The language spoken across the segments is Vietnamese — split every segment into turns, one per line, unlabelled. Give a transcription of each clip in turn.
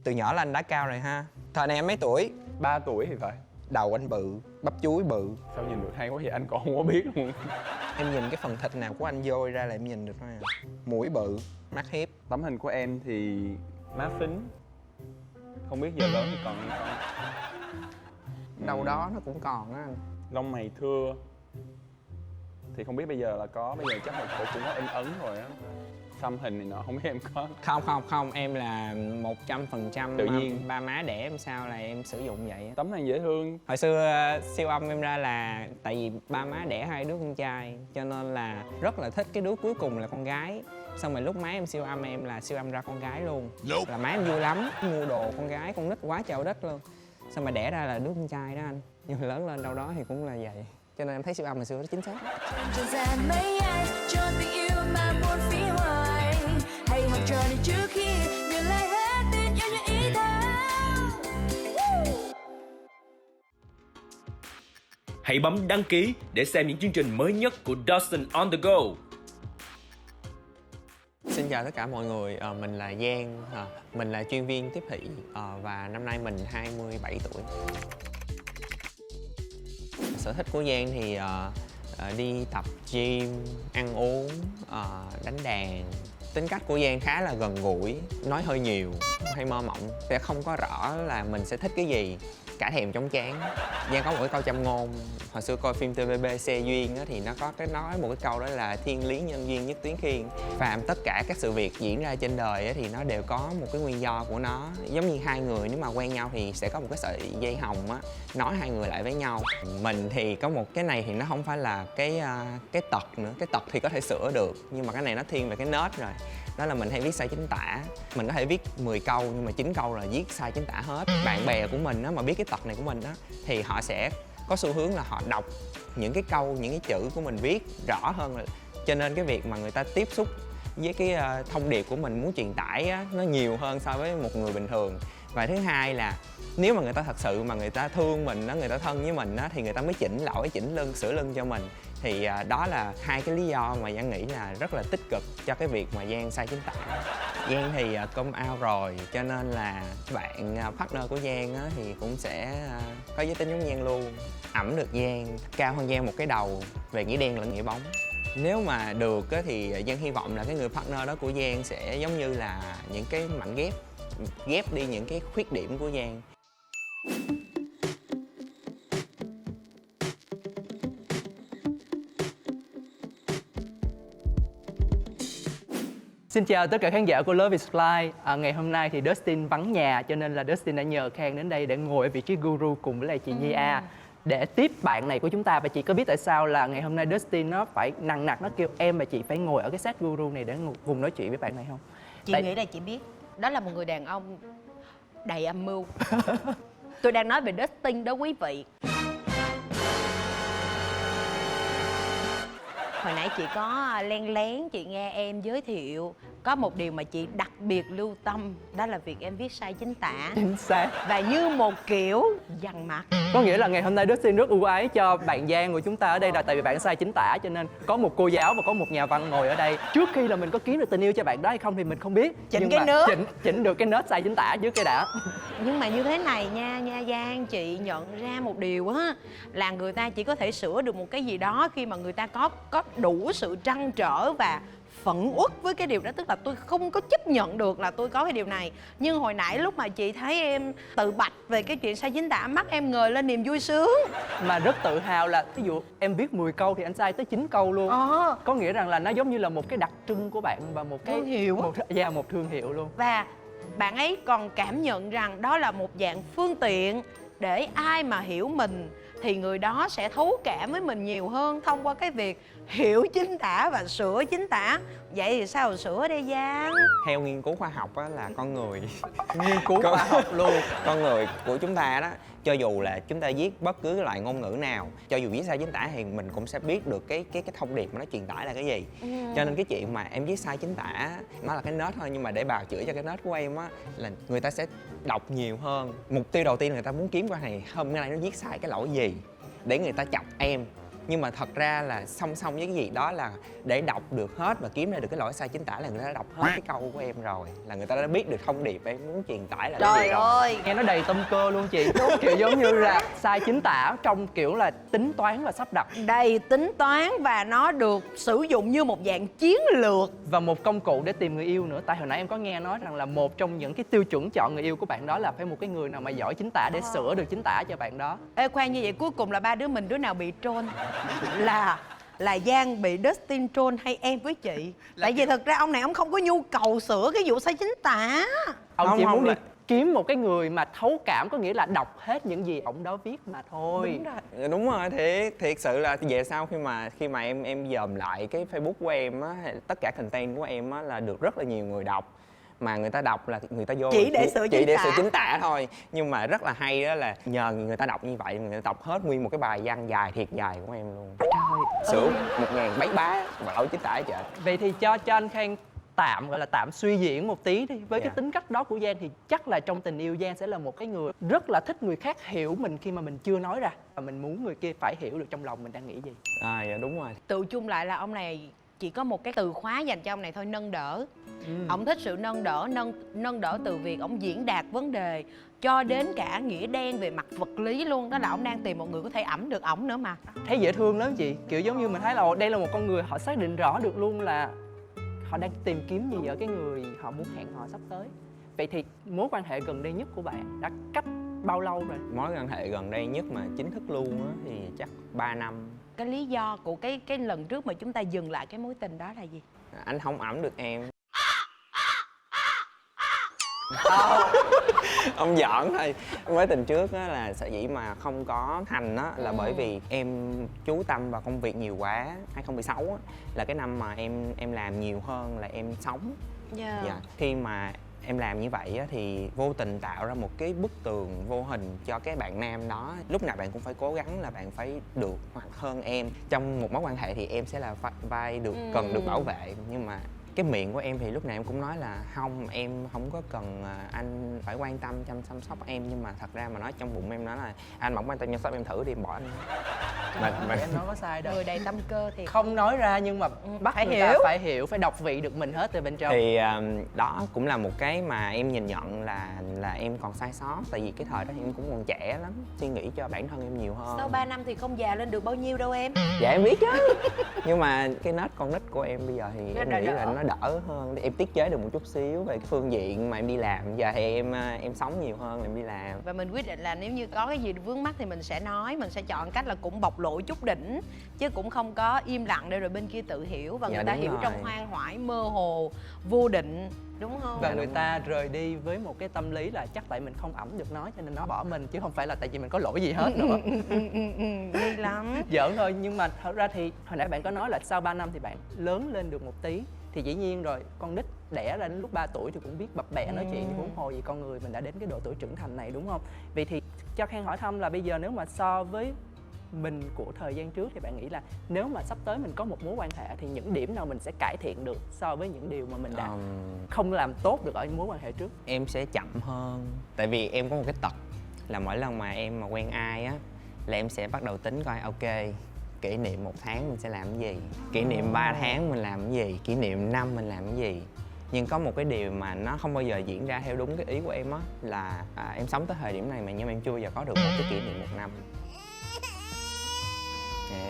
Từ nhỏ là anh đã cao rồi ha. Thời này em mấy tuổi?
3 tuổi thì phải.
Đầu anh bự, bắp chuối bự.
Sao nhìn được hay quá vậy, anh còn không có biết luôn.
Em nhìn cái phần thịt nào của anh dôi ra là em nhìn được thôi à. Mũi bự, mắt hiếp.
Tấm hình của em thì má phính. Không biết giờ lớn thì còn hay không.
Đâu đó nó cũng còn á anh.
Lông mày thưa. Thì không biết bây giờ là có, bây giờ chắc là cũng có in ấn rồi á. Xăm hình này nọ, không biết em có.
Không, em là 100%
tự nhiên.
ba má đẻ em sao là em sử dụng vậy á.
Tấm này dễ thương.
Hồi xưa siêu âm em ra là tại vì ba má đẻ 2 đứa con trai, cho nên là rất là thích cái đứa cuối cùng là con gái. Xong rồi lúc má em siêu âm em là siêu âm ra con gái luôn. Là má em vui lắm, mua đồ con gái, con nít quá trời đất luôn. Xong rồi đẻ ra là đứa con trai đó anh. Nhưng mà lớn lên đâu đó thì cũng là vậy. Cho nên em thấy siêu âm hồi xưa nó chính xác.
Trần gian mấy ai cho tình yêu mà buồn phí hoài. Hãy học trò đi trước khi nhận lại hết tình yêu như ý thao.
Hãy bấm đăng ký để xem những chương trình mới nhất của Dustin on the Go.
Xin chào tất cả mọi người, mình là Giang, mình là chuyên viên tiếp thị và năm nay mình 27 tuổi. Sở thích của Giang thì đi tập gym, ăn uống, đánh đàn. Tính cách của Giang khá là gần gũi, nói hơi nhiều, hay mơ mộng. Sẽ không có rõ là mình sẽ thích cái gì, cả thèm chóng chán. Giang có một cái câu châm ngôn, hồi xưa coi phim TVB Xe Duyên á, thì nó có cái nói một cái câu đó là thiên lý nhân duyên nhất tuyến khiên. Phàm tất cả các sự việc diễn ra trên đời á, thì nó đều có một cái nguyên do của nó. Giống như hai người nếu mà quen nhau thì sẽ có một cái sợi dây hồng á, nói hai người lại với nhau. Mình thì có một cái này thì nó không phải là cái tật nữa. Cái tật thì có thể sửa được, nhưng mà cái này nó thiên về cái nết rồi. Đó là mình hay viết sai chính tả. Mình có thể viết 10 câu nhưng mà 9 câu là viết sai chính tả hết. Bạn bè của mình á, mà biết cái tật này của mình á, thì họ sẽ có xu hướng là họ đọc những cái câu, những cái chữ của mình viết rõ hơn. Cho nên cái việc mà người ta tiếp xúc với cái thông điệp của mình muốn truyền tải á, nó nhiều hơn so với một người bình thường. Và thứ hai là nếu mà người ta thật sự mà người ta thương mình đó, người ta thân với mình đó, thì người ta mới chỉnh lỗi, chỉnh lưng, sửa lưng cho mình. Thì đó là hai cái lý do mà Giang nghĩ là rất là tích cực cho cái việc mà Giang sai chính tả. Giang thì come out rồi, cho nên là bạn partner của Giang á, thì cũng sẽ có giới tính giống Giang luôn. Ẵm được Giang, cao hơn Giang một cái đầu về nghĩa đen lẫn nghĩa bóng. Nếu mà được á, thì Giang hy vọng là cái người partner đó của Giang sẽ giống như là những cái mảnh ghép, ghép đi những cái khuyết điểm của Giang.
Xin chào tất cả khán giả của Love is Fly. Ngày hôm nay thì Dustin vắng nhà, cho nên là Dustin đã nhờ Khang đến đây để ngồi ở vị trí guru cùng với lại chị Nhi A để tiếp bạn này của chúng ta. Và chị có biết tại sao là ngày hôm nay Dustin nó phải nằng nặc nó kêu em và chị phải ngồi ở cái set guru này để cùng nói chuyện với bạn này không?
Chị nghĩ là chị biết. Đó là một người đàn ông đầy âm mưu. Tôi đang nói về Dustin đó quý vị. Hồi nãy chị có len lén chị nghe em giới thiệu có một điều mà chị đặc biệt lưu tâm, đó là việc em viết sai chính tả.
Chính xác.
Và như một kiểu dằn mặt.
Có nghĩa là ngày hôm nay Dustin rất ưu ái cho bạn Giang của chúng ta ở đây là tại vì bạn sai chính tả, cho nên có một cô giáo và có một nhà văn ngồi ở đây. Trước khi là mình có kiếm được tình yêu cho bạn đó hay không thì mình không biết.
Chỉnh
nhưng
cái
mà
nớt.
chỉnh được cái nớt sai chính tả trước cái đã.
Nhưng mà như thế này nha Giang, chị nhận ra một điều á, là người ta chỉ có thể sửa được một cái gì đó khi mà người ta có đủ sự trăn trở và phẫn uất với cái điều đó. Tức là tôi không có chấp nhận được là tôi có cái điều này. Nhưng hồi nãy lúc mà chị thấy em tự bạch về cái chuyện sai chính tả, mắt em ngời lên niềm vui sướng.
Mà rất tự hào là ví dụ em viết 10 câu thì anh sai tới 9 câu luôn. Có nghĩa rằng là nó giống như là một cái đặc trưng của bạn và một cái
thương hiệu.
một thương hiệu luôn.
Và bạn ấy còn cảm nhận rằng đó là một dạng phương tiện để ai mà hiểu mình thì người đó sẽ thấu cảm với mình nhiều hơn thông qua cái việc hiểu chính tả và sửa chính tả. Vậy thì sao sửa đây Giang?
Theo nghiên cứu khoa học á, là con người nghiên cứu khoa học luôn, con người của chúng ta đó, cho dù là chúng ta viết bất cứ loại ngôn ngữ nào, cho dù viết sai chính tả thì mình cũng sẽ biết được cái thông điệp mà nó truyền tải là cái gì. Cho nên cái chuyện mà em viết sai chính tả nó là cái nết thôi, nhưng mà để bào chữa cho cái nết của em á là người ta sẽ đọc nhiều hơn. Mục tiêu đầu tiên là người ta muốn kiếm qua này hôm nay nó viết sai cái lỗi gì để người ta chọc em, Nhưng mà thật ra là song song với cái gì đó là để đọc được hết và kiếm ra được cái lỗi sai chính tả là người ta đã đọc hết cái câu của em rồi, là người ta đã biết được thông điệp em muốn truyền tải là cái
Trời
gì rồi.
ơi,
Nghe nó đầy tâm cơ luôn chị. Kiểu giống như là sai chính tả trong kiểu là tính toán và sắp đặt.
đầy tính toán và nó được sử dụng như một dạng chiến lược.
Và một công cụ để tìm người yêu nữa. Tại hồi nãy em có nghe nói rằng là một trong những cái tiêu chuẩn chọn người yêu của bạn đó là phải một cái người nào mà giỏi chính tả để sửa được chính tả cho bạn đó.
Ê khoan, như vậy cuối cùng là ba đứa mình đứa nào bị troll? Là Giang bị Dustin troll hay em với chị? Tại vì thật ra ông này ông không có nhu cầu sửa cái vụ sai chính tả.
Ông
Không,
chỉ
không
muốn đi
là-
kiếm một cái người mà thấu cảm, có nghĩa là đọc hết những gì ông đó viết mà thôi.
Đúng rồi.
Đúng rồi, thiệt sự là về sau khi mà em dòm lại cái Facebook của em á, tất cả content của em á là được rất là nhiều người đọc, mà người ta đọc là người ta vô
Chỉ để sửa
chỉ
chính
để
tả.
sửa chính tả thôi. Nhưng mà rất là hay đó là nhờ người ta đọc như vậy, người ta đọc hết nguyên một cái bài văn dài thiệt dài của em luôn, sửa 1000 bấy bá và lỗi chính tả hết trơn.
Vậy thì cho anh Khang tạm gọi là tạm suy diễn một tí đi. Với cái
Dạ.
tính cách đó của Giang thì chắc là trong tình yêu Giang sẽ là một cái người rất là thích người khác hiểu mình khi mà mình chưa nói ra, và mình muốn người kia phải hiểu được trong lòng mình đang nghĩ gì.
Dạ, đúng rồi.
Tự chung lại là ông này chỉ có một cái từ khóa dành cho ông này thôi, nâng đỡ. Ông thích sự nâng đỡ, nâng đỡ từ việc ông diễn đạt vấn đề cho đến cả nghĩa đen về mặt vật lý luôn. Đó là ông đang tìm một người có thể ẵm được ổng nữa mà.
Thấy dễ thương lắm chị. Kiểu giống như mình thấy là đây là một con người họ xác định rõ được luôn là họ đang tìm kiếm gì ở cái người họ muốn hẹn hò sắp tới. Vậy thì mối quan hệ gần đây nhất của bạn đã cách bao lâu rồi?
Mối quan hệ gần đây nhất mà chính thức luôn á thì chắc 3 năm.
Cái lý do của cái lần trước mà chúng ta dừng lại cái mối tình đó là gì?
Anh không ẵm được em. Ông giỡn thôi. Mối tình trước á là sở dĩ mà không có thành á là bởi vì em chú tâm vào công việc nhiều quá. 2016 á là cái năm mà em làm nhiều hơn là em sống. Dạ. Khi mà em làm như vậy á, thì vô tình tạo ra một cái bức tường vô hình cho cái bạn nam đó. Lúc nào bạn cũng phải cố gắng là bạn phải được hoặc hơn em. Trong một mối quan hệ thì em sẽ là vai được cần được bảo vệ, nhưng mà cái miệng của em thì lúc nào em cũng nói là không, em không có cần anh phải quan tâm chăm sóc em, nhưng mà thật ra mà nói trong bụng em nói là anh mà không quan tâm chăm sóc em thử đi, em bỏ anh. Mà
Em nói có sai đâu.
Người đầy tâm cơ thì
Không nói ra nhưng mà bắt
phải
người
hiểu.
ta phải hiểu, phải đọc vị được mình hết từ bên trong.
thì đó cũng là một cái mà em nhìn nhận là em còn sai sót, tại vì cái thời đó thì em cũng còn trẻ lắm, suy nghĩ cho bản thân em nhiều hơn.
sau 3 năm thì không già lên được bao nhiêu đâu em.
Dạ em biết chứ. Nhưng mà cái nết con nít của em bây giờ thì
Nó
em
đã
nghĩ là
đỡ.
nó đỡ hơn, em tiết chế được một chút xíu về cái phương diện mà em đi làm. Giờ thì em sống nhiều hơn là em đi làm.
Và mình quyết định là nếu như có cái gì vướng mắc thì mình sẽ nói, mình sẽ chọn cách là cũng bộc lộ chút đỉnh, chứ cũng không có im lặng để rồi bên kia tự hiểu và
Dạ,
người ta
đúng
hiểu
rồi.
trong hoang hoải mơ hồ vô định, đúng không?
Và người ta rời đi với một cái tâm lý là chắc tại mình không ẵm được nó cho nên nó bỏ mình, chứ không phải là tại vì mình có lỗi gì hết nữa.
Nghi lắm.
Giỡn thôi, nhưng mà thật ra thì hồi nãy bạn có nói là sau 3 năm thì bạn lớn lên được một tí. Thì dĩ nhiên rồi, con nít đẻ ra đến lúc 3 tuổi thì cũng biết bập bẹ nói chuyện, thì huống hồ gì con người mình đã đến cái độ tuổi trưởng thành này, đúng không? Vậy thì cho Khang hỏi thăm là bây giờ nếu mà so với mình của thời gian trước thì bạn nghĩ là nếu mà sắp tới mình có một mối quan hệ thì những điểm nào mình sẽ cải thiện được so với những điều mà mình đã không làm tốt được ở mối quan hệ trước?
Em sẽ chậm hơn, tại vì em có một cái tật là mỗi lần mà em mà quen ai á là em sẽ bắt đầu tính coi ok, kỷ niệm 1 tháng mình sẽ làm cái gì, kỷ niệm 3 tháng mình làm cái gì, kỷ niệm năm mình làm cái gì. Nhưng có một cái điều mà nó không bao giờ diễn ra theo đúng cái ý của em á là em sống tới thời điểm này mà nhưng mà em chưa bao giờ có được một cái kỷ niệm 1 năm.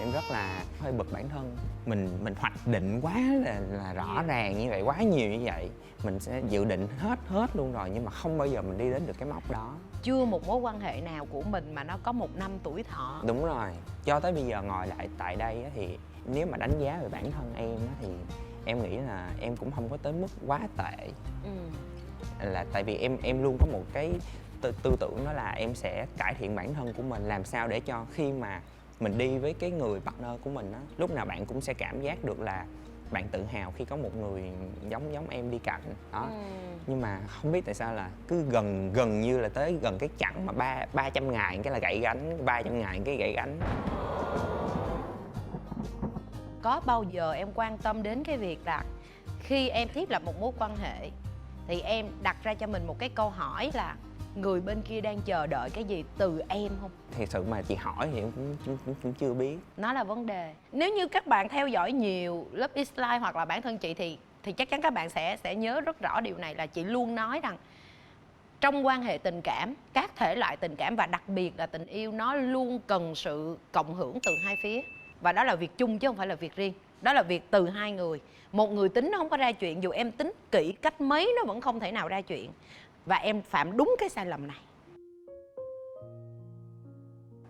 Em rất là hơi bực bản thân mình hoạch định quá là rõ ràng như vậy, quá nhiều như vậy, mình sẽ dự định hết luôn rồi nhưng mà không bao giờ mình đi đến được cái mốc đó.
Chưa một mối quan hệ nào của mình mà nó có 1 năm tuổi thọ.
Đúng rồi, cho tới bây giờ ngồi lại tại đây á, thì nếu mà đánh giá về bản thân em á, thì em nghĩ là em cũng không có tới mức quá tệ. Là tại vì em luôn có một cái tư tưởng đó là em sẽ cải thiện bản thân của mình, làm sao để cho khi mà mình đi với cái người partner của mình á, lúc nào bạn cũng sẽ cảm giác được là bạn tự hào khi có một người giống em đi cạnh đó. Nhưng mà không biết tại sao là cứ gần như là tới gần cái chặng mà 300 ngày cái là gãy gánh, 300 ngày cái gãy gánh.
Có bao giờ em quan tâm đến cái việc là khi em thiết lập một mối quan hệ thì em đặt ra cho mình một cái câu hỏi là người bên kia đang chờ đợi cái gì từ em không?
Thiệt sự mà chị hỏi thì em cũng chưa biết.
Nó là vấn đề. Nếu như các bạn theo dõi nhiều Love is Life hoặc là bản thân chị thì chắc chắn các bạn sẽ nhớ rất rõ điều này, là chị luôn nói rằng trong quan hệ tình cảm, các thể loại tình cảm và đặc biệt là tình yêu, nó luôn cần sự cộng hưởng từ hai phía. Và đó là việc chung chứ không phải là việc riêng. Đó là việc từ hai người. Một người tính nó không có ra chuyện, dù em tính kỹ cách mấy nó vẫn không thể nào ra chuyện. Và em phạm đúng cái sai lầm này.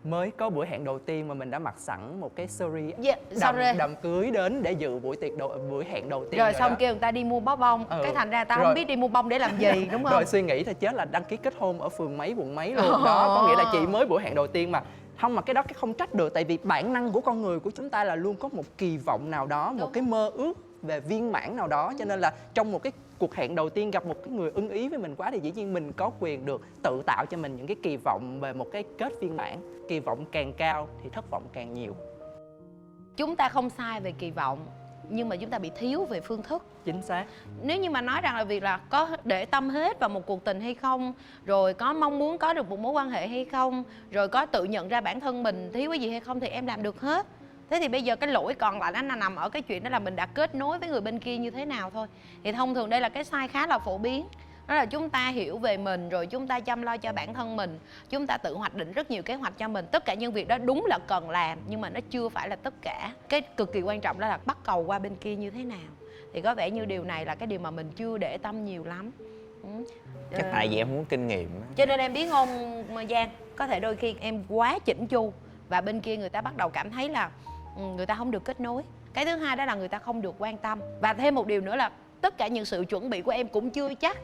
Mới có buổi hẹn đầu tiên mà mình đã mặc sẵn một cái series
đầm
cưới đến để dự buổi hẹn đầu tiên
rồi xong
đó.
kêu người ta đi mua bó bông, cái thành ra ta
Rồi.
không biết đi mua bông để làm gì, đúng không?
Rồi suy nghĩ thôi chết là đăng ký kết hôn ở phường mấy quận mấy luôn đó. Có nghĩa là chị mới buổi hẹn đầu tiên mà không, mà cái đó cái không trách được, tại vì bản năng của con người của chúng ta là luôn có một kỳ vọng nào đó, một cái mơ ước về viên mãn nào đó, cho nên là trong một cái cuộc hẹn đầu tiên gặp một cái người ưng ý với mình quá thì dĩ nhiên mình có quyền được tự tạo cho mình những cái kỳ vọng về một cái kết viên mãn. Kỳ vọng càng cao thì thất vọng càng nhiều.
Chúng ta không sai về kỳ vọng, nhưng mà chúng ta bị thiếu về phương thức.
Chính xác.
Nếu như mà nói rằng là việc là có để tâm hết vào một cuộc tình hay không, rồi có mong muốn có được một mối quan hệ hay không, rồi có tự nhận ra bản thân mình thiếu cái gì hay không, thì em làm được hết. Thế thì bây giờ cái lỗi còn lại nó nằm ở cái chuyện đó là mình đã kết nối với người bên kia như thế nào thôi. Thì thông thường đây là cái sai khá là phổ biến. Đó là chúng ta hiểu về mình, rồi chúng ta chăm lo cho bản thân mình, chúng ta tự hoạch định rất nhiều kế hoạch cho mình. Tất cả những việc đó đúng là cần làm, nhưng mà nó chưa phải là tất cả. Cái cực kỳ quan trọng đó là bắt cầu qua bên kia như thế nào. Thì có vẻ như điều này là cái điều mà mình chưa để tâm nhiều lắm.
Chắc tại vì em không có kinh nghiệm.
Cho nên em biết không Giang, có thể đôi khi em quá chỉnh chu và bên kia người ta bắt đầu cảm thấy là người ta không được kết nối. Cái thứ hai đó là người ta không được quan tâm. Và thêm một điều nữa là tất cả những sự chuẩn bị của em cũng chưa chắc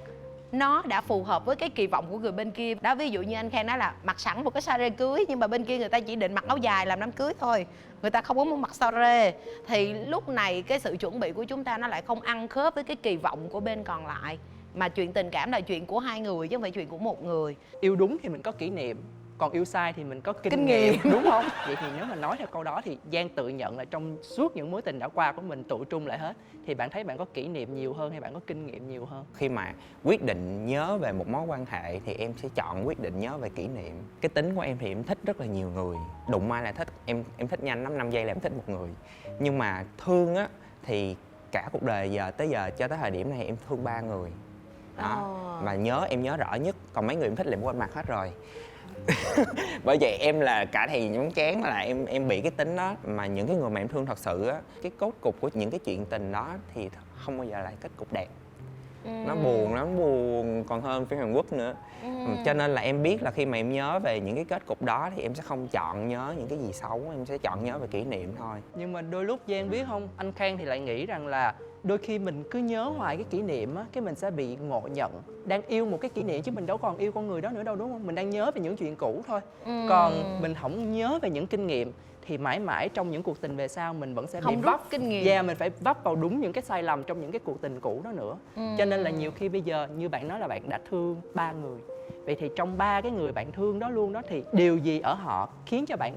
nó đã phù hợp với cái kỳ vọng của người bên kia. Đó, ví dụ như anh Khang nói là mặc sẵn một cái soirée cưới, nhưng mà bên kia người ta chỉ định mặc áo dài làm đám cưới thôi, người ta không có muốn mặc soirée. Thì lúc này cái sự chuẩn bị của chúng ta nó lại không ăn khớp với cái kỳ vọng của bên còn lại. Mà chuyện tình cảm là chuyện của hai người chứ không phải chuyện của một người.
Yêu đúng thì mình có kỷ niệm, còn yêu sai thì mình có kinh
nghiệm.
đúng không? Vậy thì nếu mà nói theo câu đó thì Giang tự nhận là trong suốt những mối tình đã qua của mình tụ trung lại hết, thì bạn thấy bạn có kỷ niệm nhiều hơn hay bạn có kinh nghiệm nhiều hơn?
Khi mà quyết định nhớ về một mối quan hệ thì em sẽ chọn quyết định nhớ về kỷ niệm. Cái tính của em thì em thích rất là nhiều người, đụng ai là thích. Em thích nhanh lắm, 5 giây là em thích một người. Nhưng mà thương á thì cả cuộc đời tới giờ cho tới thời điểm này em thương 3 người đó. Mà em nhớ rõ nhất, còn mấy người em thích là em quên mặt hết rồi. Bởi vậy em là cả thầy nhón chén là em bị cái tính đó. Mà những cái người mà em thương thật sự á, cái cốt cục của những cái chuyện tình đó thì không bao giờ lại kết cục đẹp. Nó buồn lắm, buồn còn hơn phim Hàn Quốc nữa. Cho nên là em biết là khi mà em nhớ về những cái kết cục đó thì em sẽ không chọn nhớ những cái gì xấu, em sẽ chọn nhớ về kỷ niệm thôi.
Nhưng mà đôi lúc Giang biết không, anh Khang thì lại nghĩ rằng là đôi khi mình cứ nhớ hoài cái kỷ niệm á, cái mình sẽ bị ngộ nhận. Đang yêu một cái kỷ niệm chứ mình đâu còn yêu con người đó nữa đâu, đúng không? Mình đang nhớ về những chuyện cũ thôi. Còn mình không nhớ về những kinh nghiệm thì mãi mãi trong những cuộc tình về sau mình vẫn sẽ
không
bị
rút
vấp
kinh nghiệm.
mình phải vấp vào đúng những cái sai lầm trong những cái cuộc tình cũ đó nữa. Cho nên là nhiều khi bây giờ như bạn nói là bạn đã thương 3 người. Vậy thì trong 3 cái người bạn thương đó luôn đó thì điều gì ở họ khiến cho bạn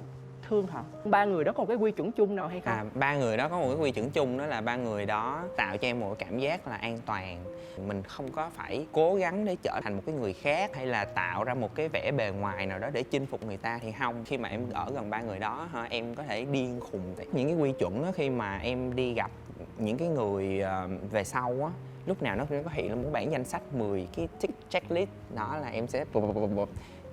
thương họ? 3 người đó có một cái quy chuẩn chung nào hay không?
3 người đó có một cái quy chuẩn chung, đó là 3 người đó tạo cho em một cái cảm giác là an toàn. Mình không có phải cố gắng để trở thành một cái người khác hay là tạo ra một cái vẻ bề ngoài nào đó để chinh phục người ta thì không. Khi mà em ở gần 3 người đó em có thể điên khùng. Những cái quy chuẩn đó, khi mà em đi gặp những cái người về sau á, lúc nào nó có hiện là một bản danh sách 10 cái checklist đó là em sẽ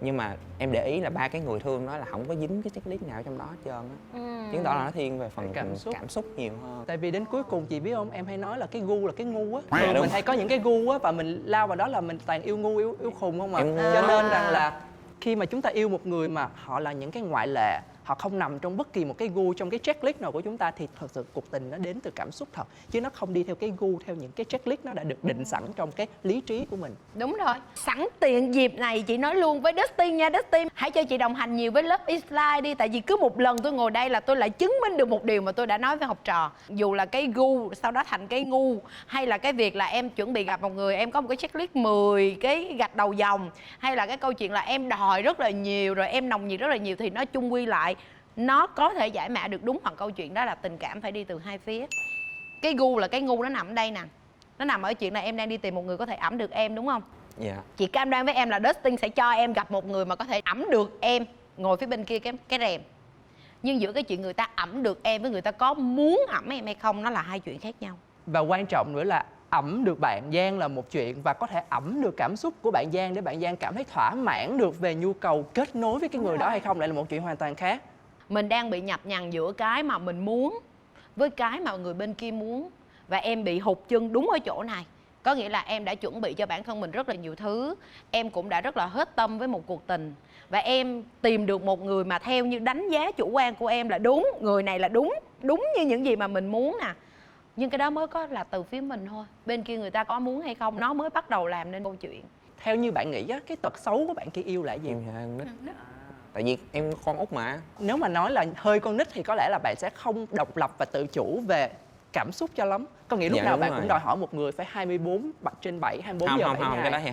nhưng mà em để ý là 3 cái người thương đó là không có dính cái checklist nào trong đó hết trơn á. Chứng tỏ là nó thiên về phần cảm xúc nhiều hơn.
Tại vì đến cuối cùng chị biết không, em hay nói là cái gu là cái ngu á.
Đúng.
Mình hay có những cái gu á và mình lao vào đó là mình toàn yêu ngu yêu khùng không mà. Cho nên rằng là khi mà chúng ta yêu một người mà họ là những cái ngoại lệ, họ không nằm trong bất kỳ một cái gu trong cái checklist nào của chúng ta, thì thật sự cuộc tình nó đến từ cảm xúc thật, chứ nó không đi theo cái gu, theo những cái checklist nó đã được định sẵn trong cái lý trí của mình.
Đúng rồi. Sẵn tiện dịp này chị nói luôn với Dustin nha, Dustin hãy cho chị đồng hành nhiều với Love is Life đi. Tại vì cứ một lần tôi ngồi đây là tôi lại chứng minh được một điều mà tôi đã nói với học trò. Dù là cái gu sau đó thành cái ngu, hay là cái việc là em chuẩn bị gặp một người em có một cái checklist 10 cái gạch đầu dòng, hay là cái câu chuyện là em đòi rất là nhiều rồi em nồng nhiệt rất là nhiều, thì nó chung quy lại nó có thể giải mã được đúng bằng câu chuyện đó là tình cảm phải đi từ hai phía. Cái gu là cái ngu nó nằm ở đây nè, nó nằm ở chuyện là em đang đi tìm một người có thể ẵm được em, đúng không?
Dạ.
Chị cam đoan với em là Dustin sẽ cho em gặp một người mà có thể ẵm được em ngồi phía bên kia cái rèm. Nhưng giữa cái chuyện người ta ẵm được em với người ta có muốn ẵm em hay không, nó là hai chuyện khác nhau.
Và quan trọng nữa là ẵm được bạn Giang là một chuyện, và có thể ẵm được cảm xúc của bạn Giang để bạn Giang cảm thấy thỏa mãn được về nhu cầu kết nối với cái người đó hay không lại là một chuyện hoàn toàn khác.
Mình đang bị nhập nhằng giữa cái mà mình muốn với cái mà người bên kia muốn. Và em bị hụt chân đúng ở chỗ này. Có nghĩa là em đã chuẩn bị cho bản thân mình rất là nhiều thứ. Em cũng đã rất là hết tâm với một cuộc tình. Và em tìm được một người mà theo như đánh giá chủ quan của em là đúng. Người này là đúng như những gì mà mình muốn nè. Nhưng cái đó mới có là từ phía mình thôi. Bên kia người ta có muốn hay không, nó mới bắt đầu làm nên câu chuyện.
Theo như bạn nghĩ á, cái tật xấu của bạn kia yêu là gì?
Em thì hơi con nít. Tại vì em con út mà.
Nếu mà nói là hơi con nít thì có lẽ là bạn sẽ không độc lập và tự chủ về cảm xúc cho lắm. Có nghĩa lúc
Dạ,
nào
đúng
bạn
rồi.
cũng đòi hỏi một người phải 24/7, 24
Không
giờ
không
7
không,
ngày.
cái đó thì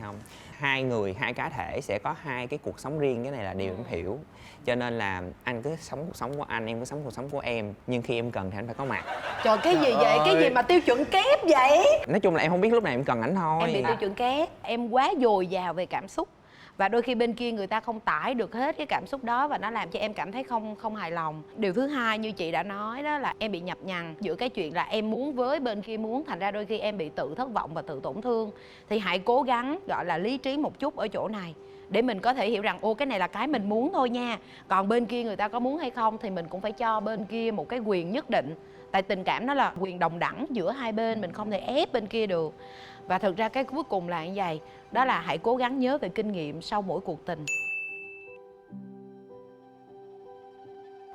không. Hai người, hai cá thể sẽ có hai cái cuộc sống riêng, cái này là điều em hiểu. Cho nên là anh cứ sống cuộc sống của anh, em cứ sống cuộc sống của em. Nhưng khi em cần thì anh phải có mặt.
Trời, cái gì vậy? Cái gì mà tiêu chuẩn kép vậy?
Nói chung là em không biết lúc nào em cần ảnh thôi.
Em bị tiêu chuẩn kép. Em quá dồi dào về cảm xúc. Và đôi khi bên kia người ta không tải được hết cái cảm xúc đó, và nó làm cho em cảm thấy không hài lòng. Điều thứ hai như chị đã nói đó là em bị nhập nhằng giữa cái chuyện là em muốn với bên kia muốn, thành ra đôi khi em bị tự thất vọng và tự tổn thương. Thì hãy cố gắng gọi là lý trí một chút ở chỗ này để mình có thể hiểu rằng ô, cái này là cái mình muốn thôi nha. Còn bên kia người ta có muốn hay không thì mình cũng phải cho bên kia một cái quyền nhất định. Tại tình cảm nó là quyền đồng đẳng giữa hai bên, mình không thể ép bên kia được. Và thực ra cái cuối cùng là như vậy. Đó là hãy cố gắng nhớ về kinh nghiệm sau mỗi cuộc tình.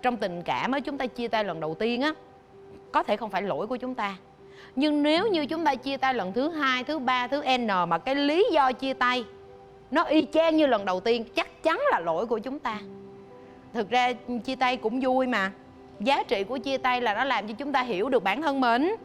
Trong tình cảm á, chúng ta chia tay lần đầu tiên á, có thể không phải lỗi của chúng ta. Nhưng nếu như chúng ta chia tay lần thứ hai, thứ ba, thứ N mà cái lý do chia tay nó y chang như lần đầu tiên, chắc chắn là lỗi của chúng ta. Thực ra chia tay cũng vui mà. Giá trị của chia tay là nó làm cho chúng ta hiểu được bản thân mình.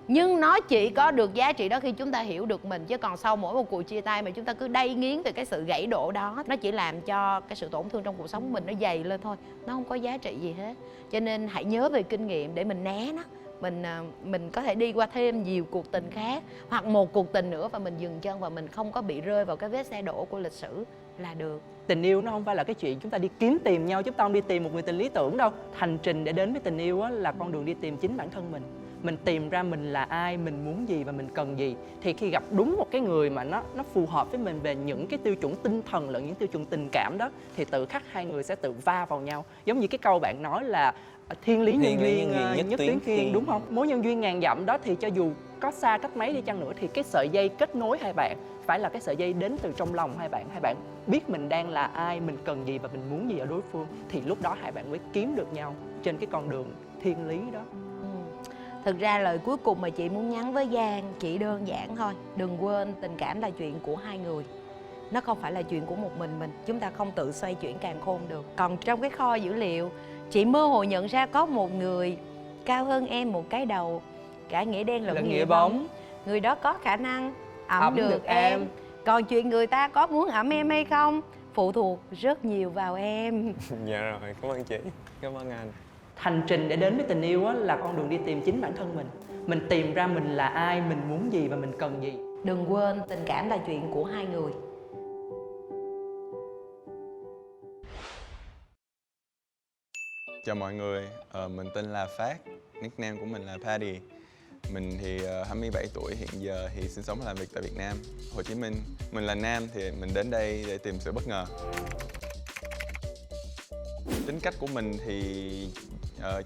Nhưng nó chỉ có được giá trị đó khi chúng ta hiểu được mình. Chứ còn sau mỗi một cuộc chia tay mà chúng ta cứ đay nghiến về cái sự gãy đổ đó, nó chỉ làm cho cái sự tổn thương trong cuộc sống của mình nó dày lên thôi. Nó không có giá trị gì hết. Cho nên hãy nhớ về kinh nghiệm để mình né nó. Mình có thể đi qua thêm nhiều cuộc tình khác, hoặc một cuộc tình nữa và mình dừng chân và mình không có bị rơi vào cái vết xe đổ của lịch sử là được.
Tình yêu nó không phải là cái chuyện chúng ta đi kiếm tìm nhau, chúng ta không đi tìm một người tình lý tưởng đâu. Hành trình để đến với tình yêu á, là con đường đi tìm chính bản thân mình. Mình tìm ra mình là ai, mình muốn gì và mình cần gì. Thì khi gặp đúng một cái người mà nó phù hợp với mình về những cái tiêu chuẩn tinh thần lẫn những tiêu chuẩn tình cảm đó, thì tự khắc hai người sẽ tự va vào nhau. Giống như cái câu bạn nói là thiên lý nhân duyên nhất tuyến khiên, đúng không? Mối nhân duyên ngàn dặm đó thì cho dù có xa cách mấy đi chăng nữa thì cái sợi dây kết nối hai bạn phải là cái sợi dây đến từ trong lòng hai bạn. Hai bạn biết mình đang là ai, mình cần gì và mình muốn gì ở đối phương, thì lúc đó hai bạn mới kiếm được nhau trên cái con đường thiên lý đó.
Thực ra lời cuối cùng mà chị muốn nhắn với Giang chỉ đơn giản thôi. Đừng quên tình cảm là chuyện của hai người. Nó không phải là chuyện của một mình. Chúng ta không tự xoay chuyển càn khôn được. Còn trong cái kho dữ liệu, chị mơ hồ nhận ra có một người cao hơn em một cái đầu, cả nghĩa đen lẫn nghĩa bóng. Người đó có khả năng ẵm được em. Còn chuyện người ta có muốn ẵm em hay không phụ thuộc rất nhiều vào em.
Dạ rồi, cảm ơn chị. Cảm ơn anh.
Hành trình để đến với tình yêu á, là con đường đi tìm chính bản thân mình. Mình tìm ra mình là ai, mình muốn gì và mình cần gì.
Đừng quên tình cảm là chuyện của hai người.
Chào mọi người, mình tên là Phát, nickname của mình là Paddy. Mình thì 27 tuổi, hiện giờ thì sinh sống và làm việc tại Việt Nam, Hồ Chí Minh. Mình là nam thì mình đến đây để tìm sự bất ngờ. Tính cách của mình thì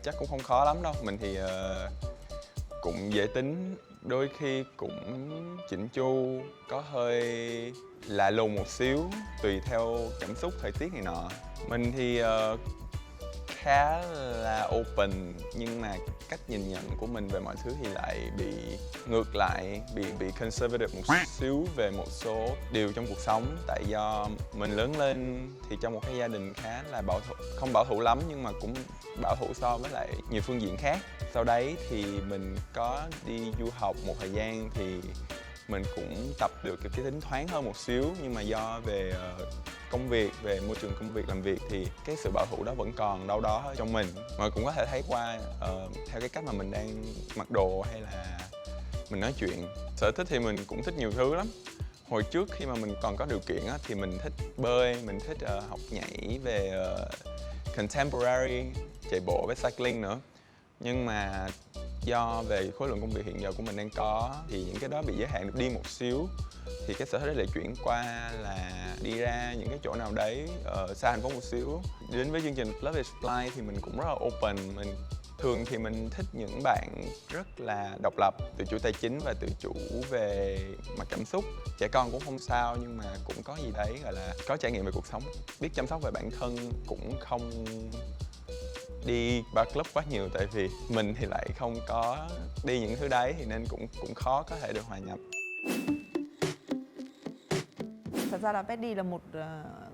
chắc cũng không khó lắm đâu. Mình thì cũng dễ tính, đôi khi cũng chỉnh chu, có hơi lạ lùng một xíu, tùy theo cảm xúc, thời tiết này nọ. Mình thì khá là open, nhưng mà cách nhìn nhận của mình về mọi thứ thì lại bị ngược lại, bị conservative một xíu về một số điều trong cuộc sống. Tại do mình lớn lên thì trong một cái gia đình khá là bảo thủ, không bảo thủ lắm nhưng mà cũng bảo thủ so với lại nhiều phương diện khác. Sau đấy thì mình có đi du học một thời gian thì mình cũng tập được cái tính thoáng hơn một xíu, nhưng mà do về công việc, về môi trường công việc làm việc thì cái sự bảo thủ đó vẫn còn đâu đó trong mình. Mà cũng có thể thấy qua theo cái cách mà mình đang mặc đồ hay là mình nói chuyện. Sở thích thì mình cũng thích nhiều thứ lắm. Hồi trước khi mà mình còn có điều kiện á, thì mình thích bơi, mình thích học nhảy về contemporary, chạy bộ với cycling nữa. Nhưng mà do về khối lượng công việc hiện giờ của mình đang có thì những cái đó bị giới hạn được đi một xíu. Thì cái sở thích lại chuyển qua là đi ra những cái chỗ nào đấy xa thành phố một xíu. Đến với chương trình Love is Blind thì mình cũng rất là open. Thường thì mình thích những bạn rất là độc lập, tự chủ tài chính và tự chủ về mặt cảm xúc. Trẻ con cũng không sao nhưng mà cũng có gì đấy gọi là có trải nghiệm về cuộc sống, biết chăm sóc về bản thân, cũng không đi bar club quá nhiều tại vì mình thì lại không có đi những thứ đấy thì nên cũng khó có thể được hòa nhập.
Thật ra là Petty là một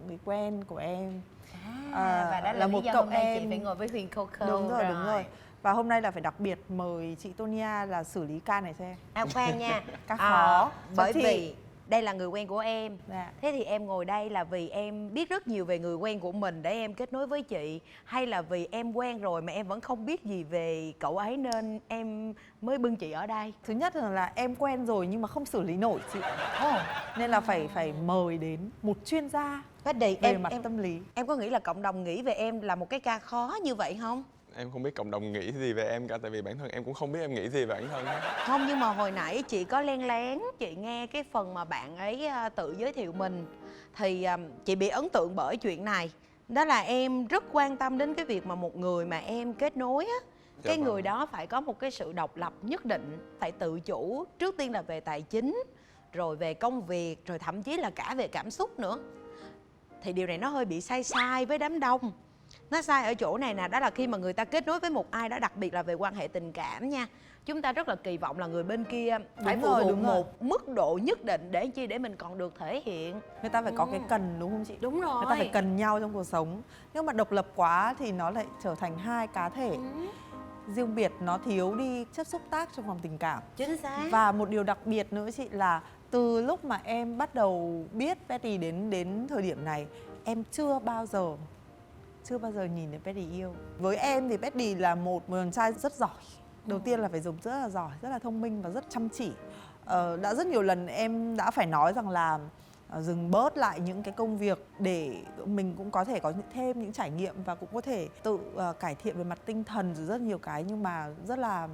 người quen của em.
Và đó là
một
lý do
cậu
hôm nay chị
em
phải ngồi với Huyền Coco.
Đúng rồi. Và hôm nay là phải đặc biệt mời chị Tonia là xử lý ca này cho em.
Khoan nha.
Ca khó.
Bởi
Cho chị.
vì đây là người quen của em.
Dạ.
Thế thì em ngồi đây là vì em biết rất nhiều về người quen của mình để em kết nối với chị, hay là vì em quen rồi mà em vẫn không biết gì về cậu ấy nên em mới bưng chị ở đây?
Thứ nhất là em quen rồi nhưng mà không xử lý nổi chị. Nên là phải mời đến một chuyên gia
Petty,
về mặt tâm lý.
Em có nghĩ là cộng đồng nghĩ về em là một cái ca khó như vậy không?
Em không biết cộng đồng nghĩ gì về em cả tại vì bản thân em cũng không biết em nghĩ gì về bản thân.
Không, nhưng mà hồi nãy chị có len lén chị nghe cái phần mà bạn ấy tự giới thiệu mình thì chị bị ấn tượng bởi chuyện này. Đó là em rất quan tâm đến cái việc mà một người mà em kết nối á, cái người đó phải có một cái sự độc lập nhất định, phải tự chủ, trước tiên là về tài chính, rồi về công việc, rồi thậm chí là cả về cảm xúc nữa. Thì điều này nó hơi bị sai với đám đông. Nó sai ở chỗ này nè, đó là khi mà người ta kết nối với một ai đó, đặc biệt là về quan hệ tình cảm nha, chúng ta rất là kỳ vọng là người bên kia phải phụ thuộc một mức độ nhất định để chi, để mình còn được thể hiện.
Người ta phải có cái cần, đúng không chị?
Đúng rồi.
Người ta phải cần nhau trong cuộc sống. Nhưng mà độc lập quá thì nó lại trở thành hai cá thể riêng biệt, nó thiếu đi chất xúc tác trong vòng tình cảm.
Chính xác.
Và một điều đặc biệt nữa chị là từ lúc mà em bắt đầu biết Petty đến thời điểm này, em chưa bao giờ nhìn thấy Petty yêu. Với em thì Petty là một chàng trai rất giỏi. Đầu tiên là phải dùng rất là giỏi, rất là thông minh và rất chăm chỉ. Đã rất nhiều lần em đã phải nói rằng là dừng bớt lại những cái công việc để mình cũng có thể có thêm những trải nghiệm và cũng có thể tự cải thiện về mặt tinh thần rồi rất nhiều cái, nhưng mà rất là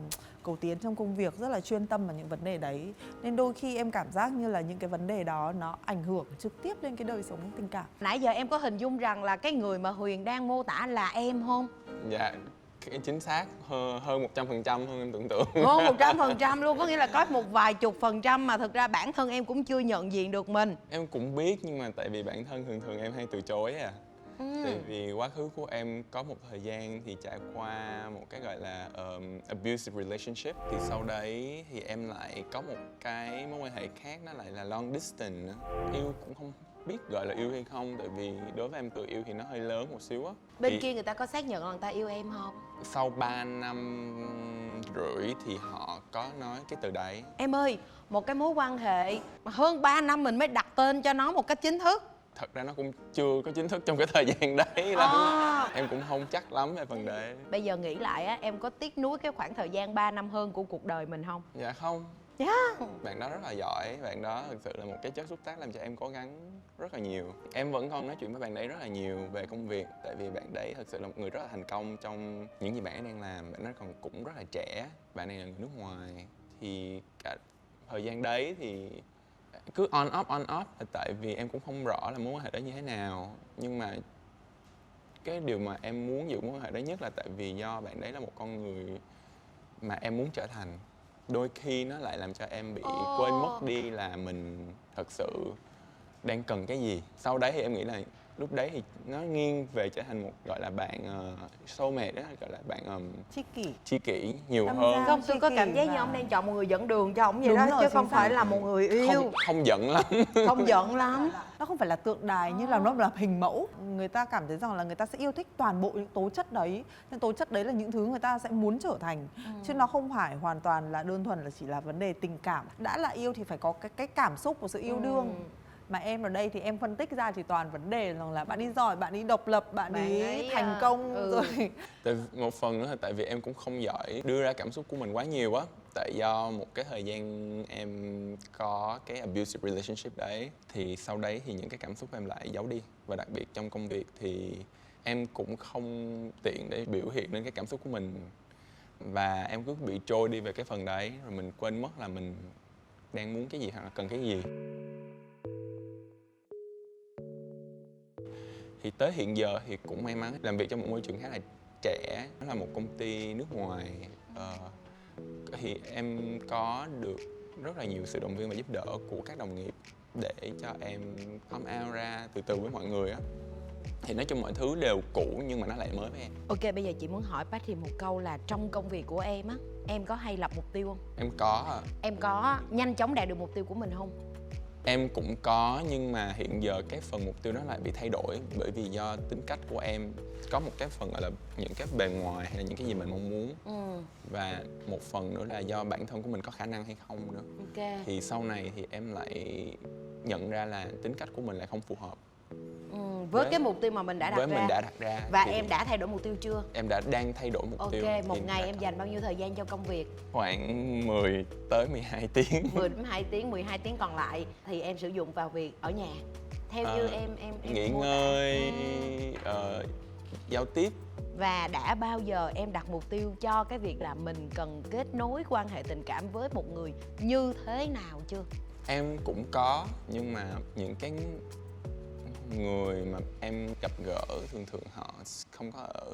cầu tiến trong công việc, rất là chuyên tâm vào những vấn đề đấy. Nên đôi khi em cảm giác như là những cái vấn đề đó nó ảnh hưởng trực tiếp lên cái đời sống tình cảm.
Nãy giờ em có hình dung rằng là cái người mà Huyền đang mô tả là em không?
Dạ, chính xác, hơn 100% hơn em tưởng tượng.
Hơn 100% luôn, có nghĩa là có một vài chục % mà thực ra bản thân em cũng chưa nhận diện được mình.
Em cũng biết nhưng mà tại vì bản thân thường em hay từ chối à. Tại vì quá khứ của em có một thời gian thì trải qua một cái gọi là abusive relationship. Thì sau đấy thì em lại có một cái mối quan hệ khác, nó lại là long distance. Yêu cũng không biết gọi là yêu hay không, tại vì đối với em từ yêu thì nó hơi lớn một xíu á.
Bên kia người ta có xác nhận là người ta yêu em không?
Sau 3 năm rưỡi thì họ có nói cái từ đấy.
Em ơi, một cái mối quan hệ mà hơn 3 năm mình mới đặt tên cho nó một cách chính thức.
Thật ra nó cũng chưa có chính thức trong cái thời gian đấy lắm. Em cũng không chắc lắm về phần đấy.
Bây giờ nghĩ lại á, em có tiếc nuối cái khoảng thời gian 3 năm hơn của cuộc đời mình không?
Dạ không.
Yeah.
Bạn đó rất là giỏi, bạn đó thực sự là một cái chất xúc tác làm cho em cố gắng rất là nhiều. Em vẫn còn nói chuyện với bạn đấy rất là nhiều về công việc, tại vì bạn đấy thực sự là một người rất là thành công trong những gì bạn ấy đang làm. Bạn ấy còn cũng rất là trẻ, bạn này là người nước ngoài. Thì cả thời gian đấy thì cứ on off, tại vì em cũng không rõ là mối quan hệ đó như thế nào. Nhưng mà cái điều mà em muốn giữ mối quan hệ đó nhất là tại vì do bạn đấy là một con người mà em muốn trở thành. Đôi khi nó lại làm cho em bị quên mất đi là mình thật sự đang cần cái gì. Sau đấy thì em nghĩ là lúc đấy thì nó nghiêng về trở thành một gọi là bạn soulmate đó, gọi là bạn tri kỷ nhiều hơn.
Không, tôi có cảm giác như ông đang chọn một người dẫn đường cho ông vậy đó, chứ không phải là một người yêu.
Không giận lắm.
Không giận lắm.
Nó không phải là tượng đài như là nó là hình mẫu. Người ta cảm thấy rằng là người ta sẽ yêu thích toàn bộ những tố chất đấy. Nhưng tố chất đấy là những thứ người ta sẽ muốn trở thành. Chứ nó không phải hoàn toàn là đơn thuần là chỉ là vấn đề tình cảm. Đã là yêu thì phải có cái cảm xúc của sự yêu đương. Mà em ở đây thì em phân tích ra chỉ toàn vấn đề rằng là bạn ấy giỏi, bạn ấy độc lập, bạn
Bạn
ấy
ấy,
thành công rồi.
Tại một phần nữa là tại vì em cũng không giỏi đưa ra cảm xúc của mình quá nhiều á. Tại do một cái thời gian em có cái abusive relationship đấy, thì sau đấy thì những cái cảm xúc em lại giấu đi. Và đặc biệt trong công việc thì em cũng không tiện để biểu hiện lên cái cảm xúc của mình. Và em cứ bị trôi đi về cái phần đấy, rồi mình quên mất là mình đang muốn cái gì hoặc là cần cái gì. Thì tới hiện giờ thì cũng may mắn làm việc trong một môi trường khá là trẻ. Nó là một công ty nước ngoài. Thì em có được rất là nhiều sự động viên và giúp đỡ của các đồng nghiệp để cho em come out ra từ từ với mọi người á. Thì nói chung mọi thứ đều cũ nhưng mà nó lại mới với em.
Ok, bây giờ chị muốn hỏi Patty một câu là trong công việc của em á, em có hay lập mục tiêu không?
Em có.
Em có nhanh chóng đạt được mục tiêu của mình không?
Em cũng có, nhưng mà hiện giờ cái phần mục tiêu đó lại bị thay đổi. Bởi vì do tính cách của em có một cái phần gọi là những cái bề ngoài hay là những cái gì mình mong muốn. Và một phần nữa là do bản thân của mình có khả năng hay không nữa.
Ok.
Thì sau này thì em lại nhận ra là tính cách của mình lại không phù hợp
Với cái mục tiêu mà mình đã đặt
với
ra.
mình đã đặt ra.
Và
thì
em đã thay đổi mục tiêu chưa?
em đang thay đổi mục tiêu.
Ok, một
Hiện
ngày
tại
em dành bao nhiêu thời gian cho công việc?
khoảng 10 tới 12 tiếng.
10 đến 2 tiếng, 12 tiếng còn lại thì em sử dụng vào việc ở nhà. Theo như em
nghỉ
mô tả.
ngơi, giao tiếp.
Và đã bao giờ em đặt mục tiêu cho cái việc là mình cần kết nối quan hệ tình cảm với một người như thế nào chưa?
Em cũng có, nhưng mà những cái người mà em gặp gỡ thường họ không có ở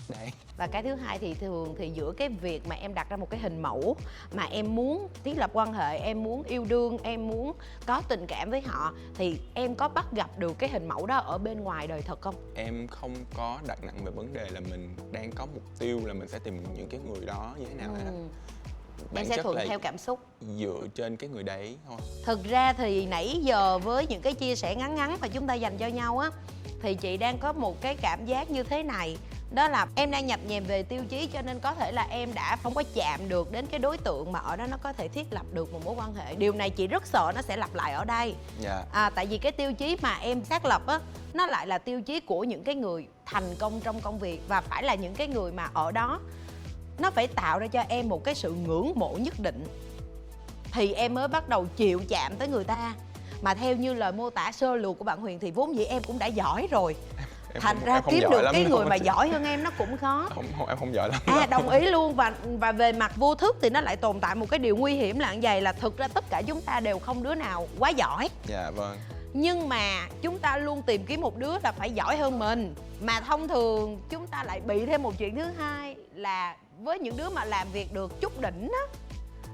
đây.
Và cái thứ hai thì thường thì giữa cái việc mà em đặt ra một cái hình mẫu mà em muốn thiết lập quan hệ, em muốn yêu đương, em muốn có tình cảm với họ, thì em có bắt gặp được cái hình mẫu đó ở bên ngoài đời thật không?
Em không có đặt nặng về vấn đề là mình đang có mục tiêu là mình sẽ tìm những cái người đó như thế nào hết.
Em sẽ thuận theo cảm xúc
dựa trên cái người đấy thôi.
Thực ra thì nãy giờ với những cái chia sẻ ngắn ngắn mà chúng ta dành cho nhau á, thì chị đang có một cái cảm giác như thế này. Đó là em đang nhập nhèm về tiêu chí, cho nên có thể là em đã không có chạm được đến cái đối tượng mà ở đó nó có thể thiết lập được một mối quan hệ. Điều này chị rất sợ nó sẽ lặp lại ở đây. Tại vì cái tiêu chí mà em xác lập á, nó lại là tiêu chí của những cái người thành công trong công việc. Và phải là những cái người mà ở đó nó phải tạo ra cho em một cái sự ngưỡng mộ nhất định thì em mới bắt đầu chịu chạm tới người ta. Mà theo như lời mô tả sơ lược của bạn Huyền thì vốn dĩ em cũng đã giỏi rồi. Thành ra kiếm được cái người mà giỏi hơn em nó cũng khó.
Em không giỏi lắm.
Đồng ý luôn. Và về mặt vô thức thì nó lại tồn tại một cái điều nguy hiểm là như vậy, là thực ra tất cả chúng ta đều không đứa nào quá giỏi.
Dạ vâng.
Nhưng mà chúng ta luôn tìm kiếm một đứa là phải giỏi hơn mình. Mà thông thường chúng ta lại bị thêm một chuyện thứ hai là với những đứa mà làm việc được chút đỉnh á,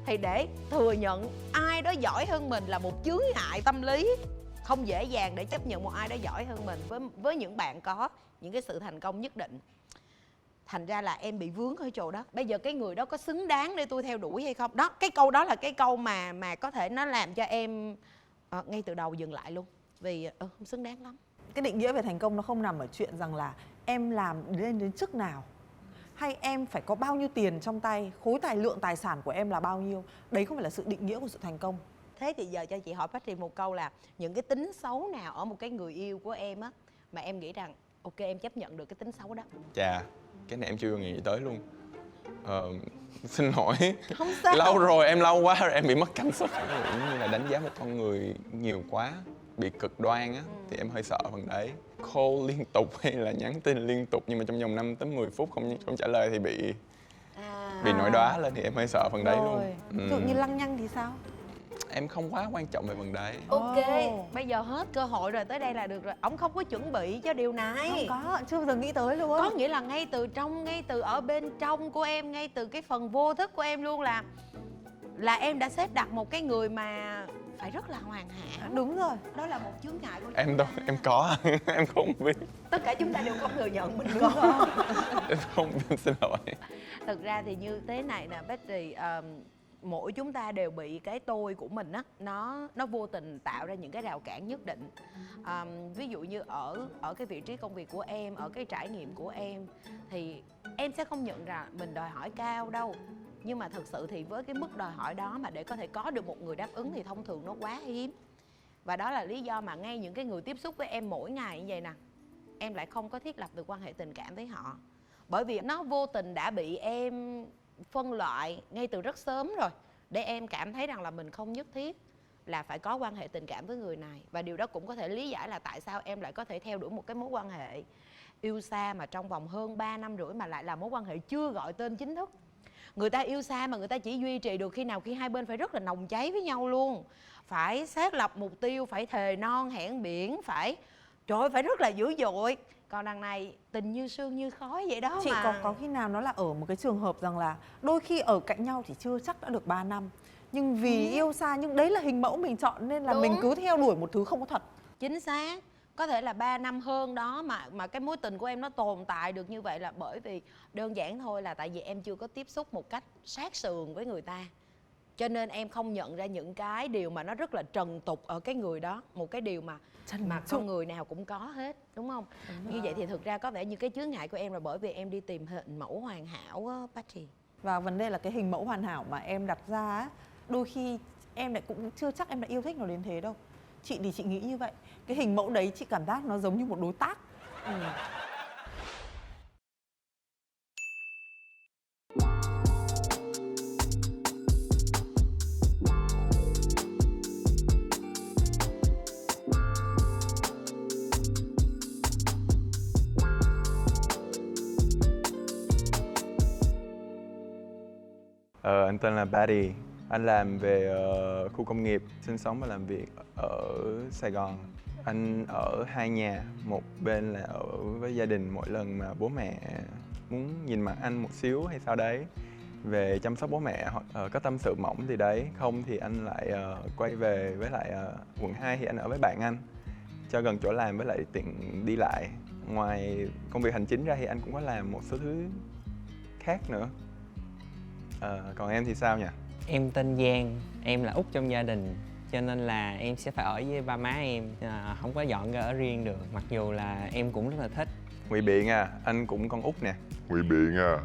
thì để thừa nhận ai đó giỏi hơn mình là một chướng ngại tâm lý. Không dễ dàng để chấp nhận một ai đó giỏi hơn mình với những bạn có những cái sự thành công nhất định. Thành ra là em bị vướng ở chỗ đó. Bây giờ cái người đó có xứng đáng để tôi theo đuổi hay không? Đó, cái câu đó là cái câu mà có thể nó làm cho em ngay từ đầu dừng lại luôn. Vì không xứng đáng lắm.
Cái định nghĩa về thành công nó không nằm ở chuyện rằng là em làm đến chức nào, hay em phải có bao nhiêu tiền trong tay, khối lượng tài sản của em là bao nhiêu. Đấy không phải là sự định nghĩa của sự thành công.
Thế thì giờ cho chị hỏi Patty một câu là những cái tính xấu nào ở một cái người yêu của em á mà em nghĩ rằng ok em chấp nhận được cái tính xấu đó?
Chà, cái này em chưa nghĩ tới luôn. Xin lỗi.
Không sao.
Lâu quá rồi em bị mất cảm xúc. Cũng như là đánh giá một con người nhiều quá, bị cực đoan á, thì em hơi sợ phần đấy. Call liên tục hay là nhắn tin liên tục nhưng mà trong vòng 5 tới 10 phút không trả lời thì bị nổi đoá lên, thì em hơi sợ phần đấy luôn.
Ví dụ như lăng nhăng thì sao?
Em không quá quan trọng về phần đấy.
Ok, bây giờ hết cơ hội rồi, tới đây là được rồi. Ông không có chuẩn bị cho điều này.
Không có, chưa bao giờ nghĩ tới luôn á.
Có nghĩa là ngay từ ở bên trong của em, ngay từ cái phần vô thức của em luôn là em đã xếp đặt một cái người mà phải rất là hoàn hảo.
Đúng rồi.
Đó là một chướng ngại của chúng
Em đâu, em có. Em không biết.
Tất cả chúng ta đều không thừa nhận mình có.
Em không biết, xin lỗi.
Thực ra thì như thế này nè Patty, mỗi chúng ta đều bị cái tôi của mình á, nó vô tình tạo ra những cái rào cản nhất định. Ví dụ như ở cái vị trí công việc của em, ở cái trải nghiệm của em, thì em sẽ không nhận ra mình đòi hỏi cao đâu. Nhưng mà thực sự thì với cái mức đòi hỏi đó mà để có thể có được một người đáp ứng thì thông thường nó quá hiếm. Và đó là lý do mà ngay những cái người tiếp xúc với em mỗi ngày như vậy nè, em lại không có thiết lập được quan hệ tình cảm với họ. Bởi vì nó vô tình đã bị em phân loại ngay từ rất sớm rồi, để em cảm thấy rằng là mình không nhất thiết là phải có quan hệ tình cảm với người này. Và điều đó cũng có thể lý giải là tại sao em lại có thể theo đuổi một cái mối quan hệ yêu xa mà trong vòng hơn 3 năm rưỡi mà lại là mối quan hệ chưa gọi tên chính thức. Người ta yêu xa mà người ta chỉ duy trì được khi nào khi hai bên phải rất là nồng cháy với nhau luôn, phải xác lập mục tiêu, phải thề non hẹn biển, phải trời ơi, phải rất là dữ dội. Còn đằng này tình như sương như khói vậy đó.
Chị
mà
có khi nào nó là ở một cái trường hợp rằng là đôi khi ở cạnh nhau thì chưa chắc đã được 3 năm, nhưng vì yêu xa, nhưng đấy là hình mẫu mình chọn nên là
Đúng.
mình cứ theo đuổi một thứ không có thật.
chính xác, có thể là 3 năm hơn đó mà cái mối tình của em nó tồn tại được như vậy là bởi vì đơn giản thôi là tại vì em chưa có tiếp xúc một cách sát sườn với người ta, cho nên em không nhận ra những cái điều mà nó rất là trần tục ở cái người đó, một cái điều mà
Trần
con
trục.
người nào cũng có hết, đúng không? Như vậy thì thực ra có vẻ như cái chướng ngại của em là bởi vì em đi tìm hình mẫu hoàn hảo á, Patty.
Và vấn đề là cái hình mẫu hoàn hảo mà em đặt ra á, đôi khi em lại cũng chưa chắc em đã yêu thích nó đến thế đâu. Chị thì chị nghĩ như vậy. Cái hình mẫu đấy chị cảm giác nó giống như một đối tác.
Anh tên là Patty. Anh làm về khu công nghiệp, sinh sống và làm việc ở Sài Gòn. Anh ở hai nhà, một bên là ở với gia đình, mỗi lần mà bố mẹ muốn nhìn mặt anh một xíu hay sao đấy về chăm sóc bố mẹ hoặc có tâm sự mỏng gì đấy, không thì anh lại quay về với lại quận 2 thì anh ở với bạn anh cho gần chỗ làm với lại tiện đi lại. Ngoài công việc hành chính ra thì anh cũng có làm một số thứ khác nữa. Còn em thì sao nhỉ?
Em tên Giang, em là út trong gia đình, cho nên là em sẽ phải ở với ba má em, không có dọn ra ở riêng được, mặc dù là em cũng rất là thích.
Ngụy Biện à, anh cũng con út nè.
Ngụy Biện à.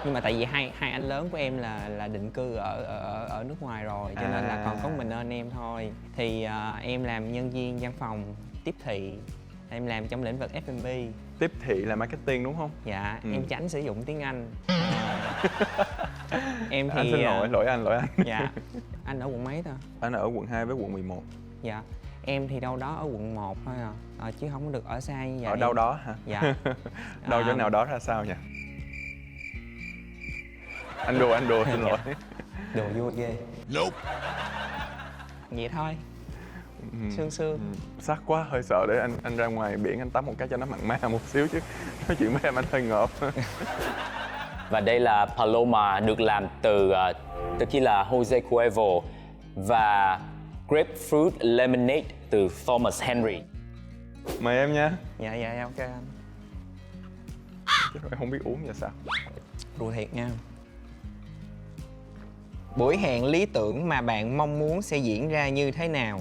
Nhưng mà tại vì hai anh lớn của em là định cư ở nước ngoài rồi, cho nên là còn có mình anh em thôi. Thì em làm nhân viên văn phòng tiếp thị, em làm trong lĩnh vực F&B.
Tiếp thị là marketing đúng không?
Dạ,
Ừ.
em tránh sử dụng tiếng Anh. Em thì
Anh xin lỗi anh.
Dạ. Anh ở quận mấy ta?
Anh ở quận 2 với quận 11.
Dạ. Em thì đâu đó ở quận 1 thôi chứ không có được ở xa như vậy.
Ở đâu đó hả?
Dạ.
Đâu chỗ nào đó ra sao nhỉ? Anh đùa xin lỗi.
Đồ vui ghê. Vậy thôi. Sương.
Sắc quá, hơi sợ, để anh ra ngoài biển anh tắm một cái cho nó mặn ma một xíu chứ. Nói chuyện với em anh hơi ngợp.
Và đây là Paloma, được làm từ tequila Jose Cuervo và grapefruit lemonade từ Thomas Henry.
Mời em nha.
Dạ ok anh.
Chứ rồi không biết uống giờ sao.
Đùa thiệt nha. Buổi hẹn lý tưởng mà bạn mong muốn sẽ diễn ra như thế nào?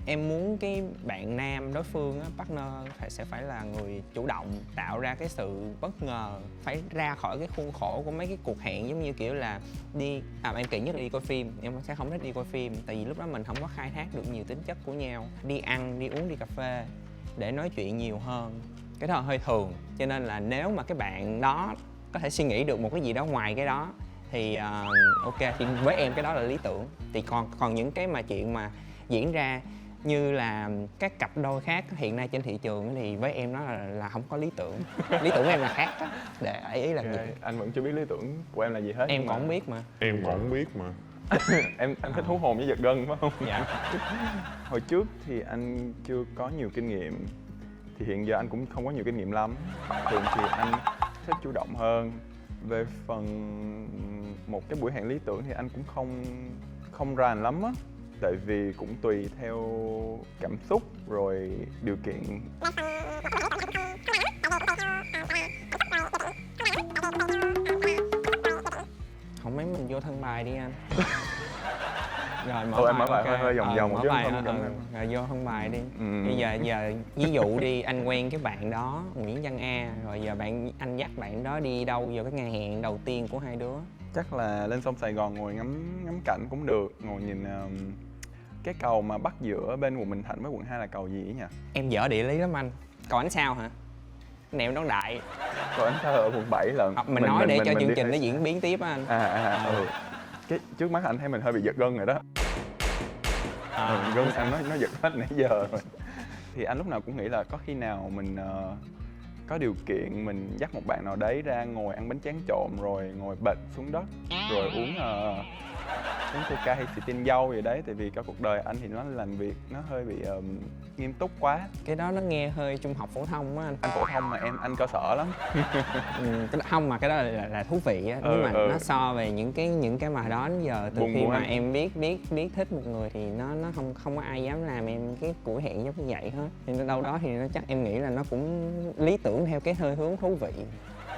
Em muốn cái bạn nam đối phương á, partner sẽ phải là người chủ động, tạo ra cái sự bất ngờ, phải ra khỏi cái khuôn khổ của mấy cái cuộc hẹn giống như kiểu là đi em kỹ nhất là đi coi phim. Em sẽ không thích đi coi phim tại vì lúc đó mình không có khai thác được nhiều tính chất của nhau. Đi ăn, đi uống, đi cà phê để nói chuyện nhiều hơn, cái đó là hơi thường. Cho nên là nếu mà cái bạn đó có thể suy nghĩ được một cái gì đó ngoài cái đó thì ok, thì với em cái đó là lý tưởng. Thì còn những cái mà chuyện mà diễn ra như là các cặp đôi khác hiện nay trên thị trường thì với em nó là không có lý tưởng. Lý tưởng của em là khác đó. Để ý là gì?
Anh vẫn chưa biết lý tưởng của em là gì hết.
Em
nhưng
còn
mà
không biết mà.
Em còn không biết mà.
em thích hú hồn với giật gân phải không?
Dạ.
Hồi trước thì anh chưa có nhiều kinh nghiệm, thì hiện giờ anh cũng không có nhiều kinh nghiệm lắm. Thường thì anh thích chủ động hơn. Về phần một cái buổi hẹn lý tưởng thì anh cũng không rành lắm á, tại vì cũng tùy theo cảm xúc rồi điều kiện.
Không, mấy mình vô thân bài đi anh. Rồi
Thôi em mở bài
ok.
hơi vòng
mở
chứ
bài,
không giống em.
rồi vô thân bài đi.
Ừ.
Bây giờ ví dụ đi, anh quen cái bạn đó Nguyễn Văn A, rồi giờ anh dắt bạn đó đi đâu vào cái ngày hẹn đầu tiên của hai đứa?
Chắc là lên sông Sài Gòn ngồi ngắm cảnh cũng được, ngồi nhìn cái cầu mà bắt giữa bên quận Bình Thạnh với quận 2 là cầu gì ấy nhỉ?
Em dở địa lý lắm anh. Cầu ánh sao hả? Cái này em đoán đại.
Cầu ánh sao ở quận 7 lần.
Mình nói để cho chương
đi
trình
thấy-
nó diễn biến tiếp á anh.
Ừ. Cái trước mắt anh thấy mình hơi bị giật gân rồi đó. Gân anh nó giật hết nãy giờ rồi. Thì anh lúc nào cũng nghĩ là có khi nào mình có điều kiện mình dắt một bạn nào đấy ra ngồi ăn bánh tráng trộn rồi ngồi bệt xuống đất rồi uống coca hay xì tin dâu gì đấy, tại vì cả cuộc đời anh thì nó làm việc nó hơi bị nghiêm túc quá.
Cái đó nó nghe hơi trung học phổ thông á anh.
Anh phổ thông mà anh cơ sở lắm.
Không mà cái đó là thú vị á. Nếu mà nó so về những cái mà đó đến giờ từ khi mà em biết thích một người thì nó không có ai dám làm em cái củi hẹn giống như vậy hết. Thì nó đâu đó thì nó chắc em nghĩ là nó cũng lý tưởng theo cái hơi hướng thú vị.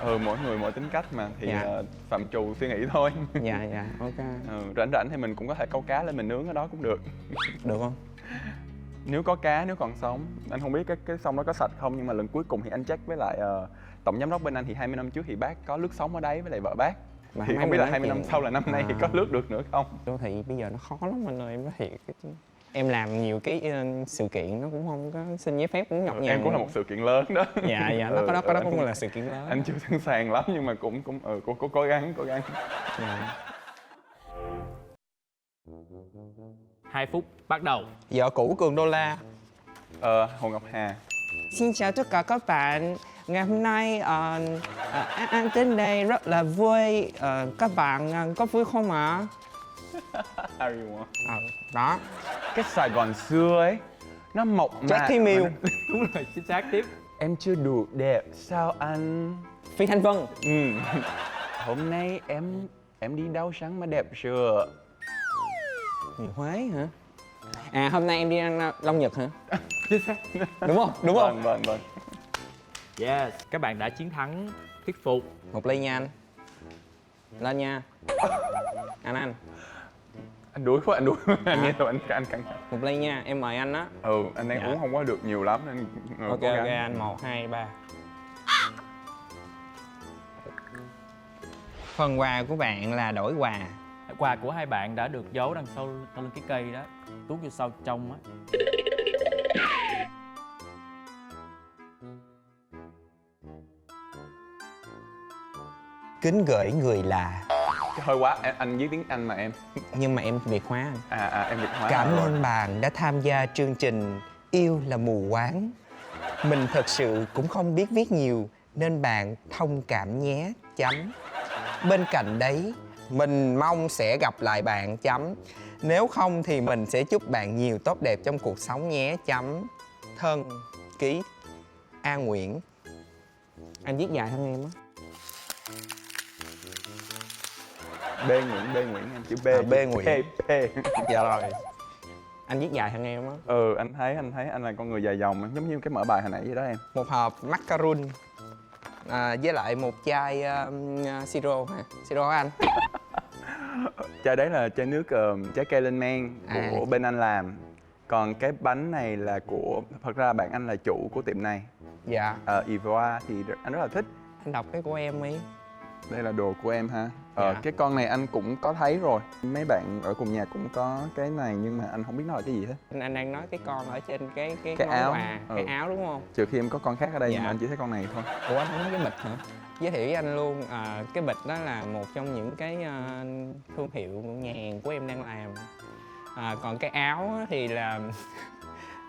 Mỗi người mỗi tính cách mà thì phạm trù suy nghĩ thôi.
Dạ ok.
Rảnh thì mình cũng có thể câu cá lên mình nướng ở đó cũng được.
Được không?
Nếu có cá, nếu còn sống. Anh không biết cái sông đó có sạch không, nhưng mà lần cuối cùng thì anh check với lại tổng giám đốc bên anh thì 20 năm trước thì bác có lướt sóng ở đấy với lại vợ bác.
Mà
thì không biết là 20 năm sau là năm nay thì có lướt được nữa không?
Đô thị bây giờ nó khó lắm anh ơi, em nói thiệt. Em làm nhiều cái sự kiện nó cũng không có xin giấy phép cũng nhọc nhằn.
Em cũng là một sự kiện lớn đó.
Dạ nó có đó cũng là sự kiện lớn.
Anh chưa sẵn sàng lắm nhưng mà cũng cố gắng.
Dạ.
2 phút bắt đầu.
Vợ cũ Cường Đô La.
Hồ Ngọc Hà.
Xin chào tất cả các bạn. Ngày hôm nay anh đến đây rất là vui. Các bạn có vui không ạ?
Harry Won.
Đó.
Cái Sài Gòn xưa ấy nó mộc mạc.
Jackie Mill.
Đúng rồi, chính xác. Tiếp.
Em chưa đủ đẹp sao anh?
Phi Thanh Vân.
Hôm nay em đi đâu sáng mà đẹp chưa?
Người Huế hả? Hôm nay em đi ăn Long Nhật hả?
Chính xác.
Đúng không?
Vâng.
Yes. Các bạn đã chiến thắng thuyết phục.
Một ly nha anh. Lên nha. Anh.
Anh đuối quá. Anh nghe rồi anh căng.
Một ly nha, em mời anh á.
Anh đang uống không có được nhiều lắm nên
Ok
cố gắng.
anh, 1, 2, 3. Phần quà của bạn là đổi quà.
Quà của hai bạn đã được giấu đằng sau lưng cái cây đó, tuốt vô sau trong á.
Kính gửi người lạ.
Hơi quá, anh viết tiếng Anh mà em.
Nhưng mà em Việt hóa anh.
Em Việt hóa.
Cảm
rồi.
ơn bạn đã tham gia chương trình Yêu là mù quáng. Mình thật sự cũng không biết viết nhiều nên bạn thông cảm nhé. Chấm. Bên cạnh đấy, mình mong sẽ gặp lại bạn. Chấm. Nếu không thì mình sẽ chúc bạn nhiều tốt đẹp trong cuộc sống nhé. Chấm. Thân ký A Nguyễn. Anh viết dài hơn em á.
B Nguyễn em chữ B.
B Nguyễn.
P.
Dạ rồi. Anh viết dài hơn em á.
Anh thấy anh là con người dài dòng giống như cái mở bài hồi nãy vậy đó em.
Một hộp macaron với lại một chai siro hả? Siro hả anh?
Chai đấy là chai nước trái cây lên men của bên anh làm. Còn cái bánh này là thật ra bạn anh là chủ của tiệm này.
Dạ.
Ivoa thì anh rất là thích.
Anh đọc cái của em đi.
Đây là đồ của em ha.
Dạ.
Cái con này anh cũng có thấy rồi. Mấy bạn ở cùng nhà cũng có cái này nhưng mà anh không biết nó là cái gì hết.
Anh đang nói cái con ở trên cái
Cái áo.
quà, cái áo đúng không?
Trừ khi em có con khác ở đây nhưng
Dạ.
mà anh chỉ thấy con này thôi.
Ủa anh không nói cái bịch hả? Giới thiệu với anh luôn, cái bịch đó là một trong những cái thương hiệu nhà hàng của em đang làm. Còn cái áo á thì là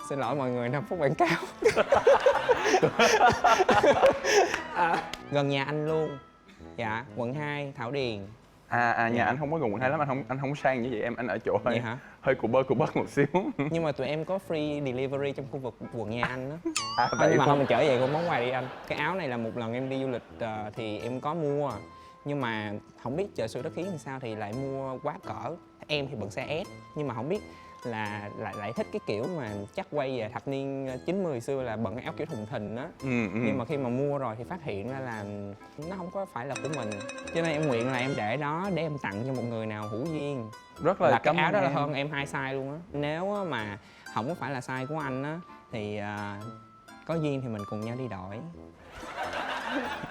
xin lỗi mọi người, 5 phút quảng cáo. Gần nhà anh luôn. Dạ, quận 2, Thảo Điền.
Nhà anh không có gần quận 2 lắm, anh không sang như vậy em, anh ở chỗ
Vậy hả?
hơi cụ bơ một xíu.
Nhưng mà tụi em có free delivery trong khu vực quận nhà anh đó.
Vậy
Nhưng mà
thôi.
không, mình trở về con món quà đi anh. Cái áo này là một lần em đi du lịch thì em có mua. Nhưng mà không biết trời xui đất khiến làm sao thì lại mua quá cỡ. Em thì bận size S, nhưng mà không biết là lại thích cái kiểu mà chắc quay về thập niên 90 xưa là bận cái áo kiểu thùng thình á. Nhưng mà khi mà mua rồi thì phát hiện ra là nó không có phải là của mình. Cho nên em nguyện là em để đó để em tặng cho một người nào hữu duyên.
Rất là
cái
cảm
áo
ơn
đó là
em.
hơn em 2 size luôn á. Nếu mà không có phải là size của anh á thì có duyên thì mình cùng nhau đi đổi.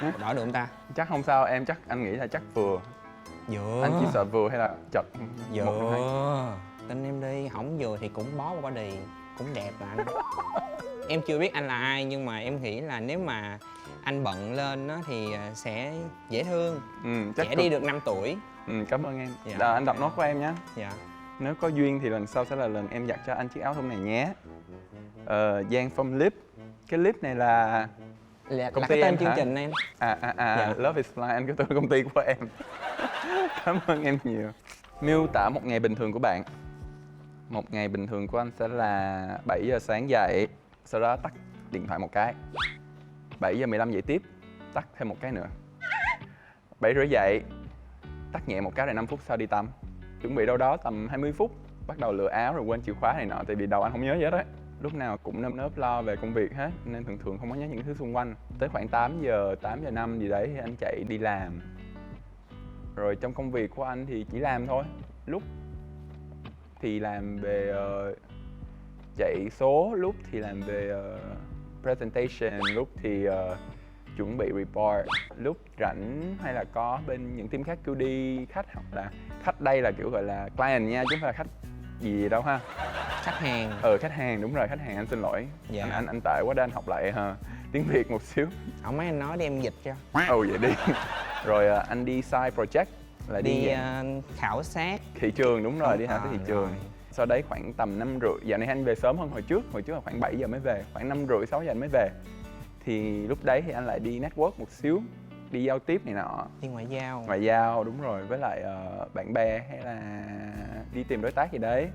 Đổi được không ta?
Chắc không sao em, chắc anh nghĩ là chắc vừa.
Vừa.
Anh chỉ sợ vừa hay là chật. Một trong hai.
Vừa. tin em đi, không vừa thì cũng bó vào body, cũng đẹp mà anh. Em chưa biết anh là ai nhưng mà em nghĩ là nếu mà anh bận lên á thì sẽ dễ thương.
Chắc
Trẻ đi được 5 tuổi.
Cảm ơn em.
Dạ.
Anh đọc nốt của em nhé.
Dạ.
Nếu có duyên thì lần sau sẽ là lần em giặt cho anh chiếc áo thun này nhé. Giang from Lip. Cái Lip này là
Là
công ty
cái tên
em
chương
hả?
trình em.
Dạ. Love is Blind, anh có tên công ty của em. Cảm ơn em nhiều. Miêu tả một ngày bình thường của bạn. Một ngày bình thường của anh sẽ là 7 giờ sáng dậy, sau đó tắt điện thoại một cái. 7 giờ 15 dậy tiếp, tắt thêm một cái nữa. 7 rưỡi dậy, tắt nhẹ một cái rồi 5 phút sau đi tắm. Chuẩn bị đâu đó tầm 20 phút, bắt đầu lựa áo rồi quên chìa khóa này nọ, tại vì đầu anh không nhớ gì hết á. Lúc nào cũng nơm nớp lo về công việc hết, nên thường thường không có nhớ những thứ xung quanh. Tới khoảng 8 giờ 5 gì đấy thì anh chạy đi làm. Rồi trong công việc của anh thì chỉ làm thôi. Lúc thì làm về chạy số, lúc thì làm về presentation, lúc thì chuẩn bị report, lúc rảnh hay là có bên những team khác kêu đi khách, hoặc là khách đây là kiểu gọi là client nha, chứ không phải là khách gì đâu ha.
Khách hàng.
Khách hàng, đúng rồi, khách hàng, anh xin lỗi.
Dạ.
Anh tệ quá, để anh học lại tiếng Việt một xíu.
Không, mấy anh nói để em dịch cho.
Vậy đi. Rồi anh đi side project là
Đi khảo sát
thị trường, đúng rồi, đi hả, tới thị trường.
Rồi.
Sau đấy khoảng tầm 5 rưỡi, dạo này anh về sớm hơn hồi trước là khoảng 7 giờ mới về, khoảng 5 rưỡi 6 giờ anh mới về. Thì lúc đấy thì anh lại đi network một xíu, đi giao tiếp này nọ.
Đi ngoại giao.
Ngoại giao, đúng rồi, với lại bạn bè hay là đi tìm đối tác gì đấy.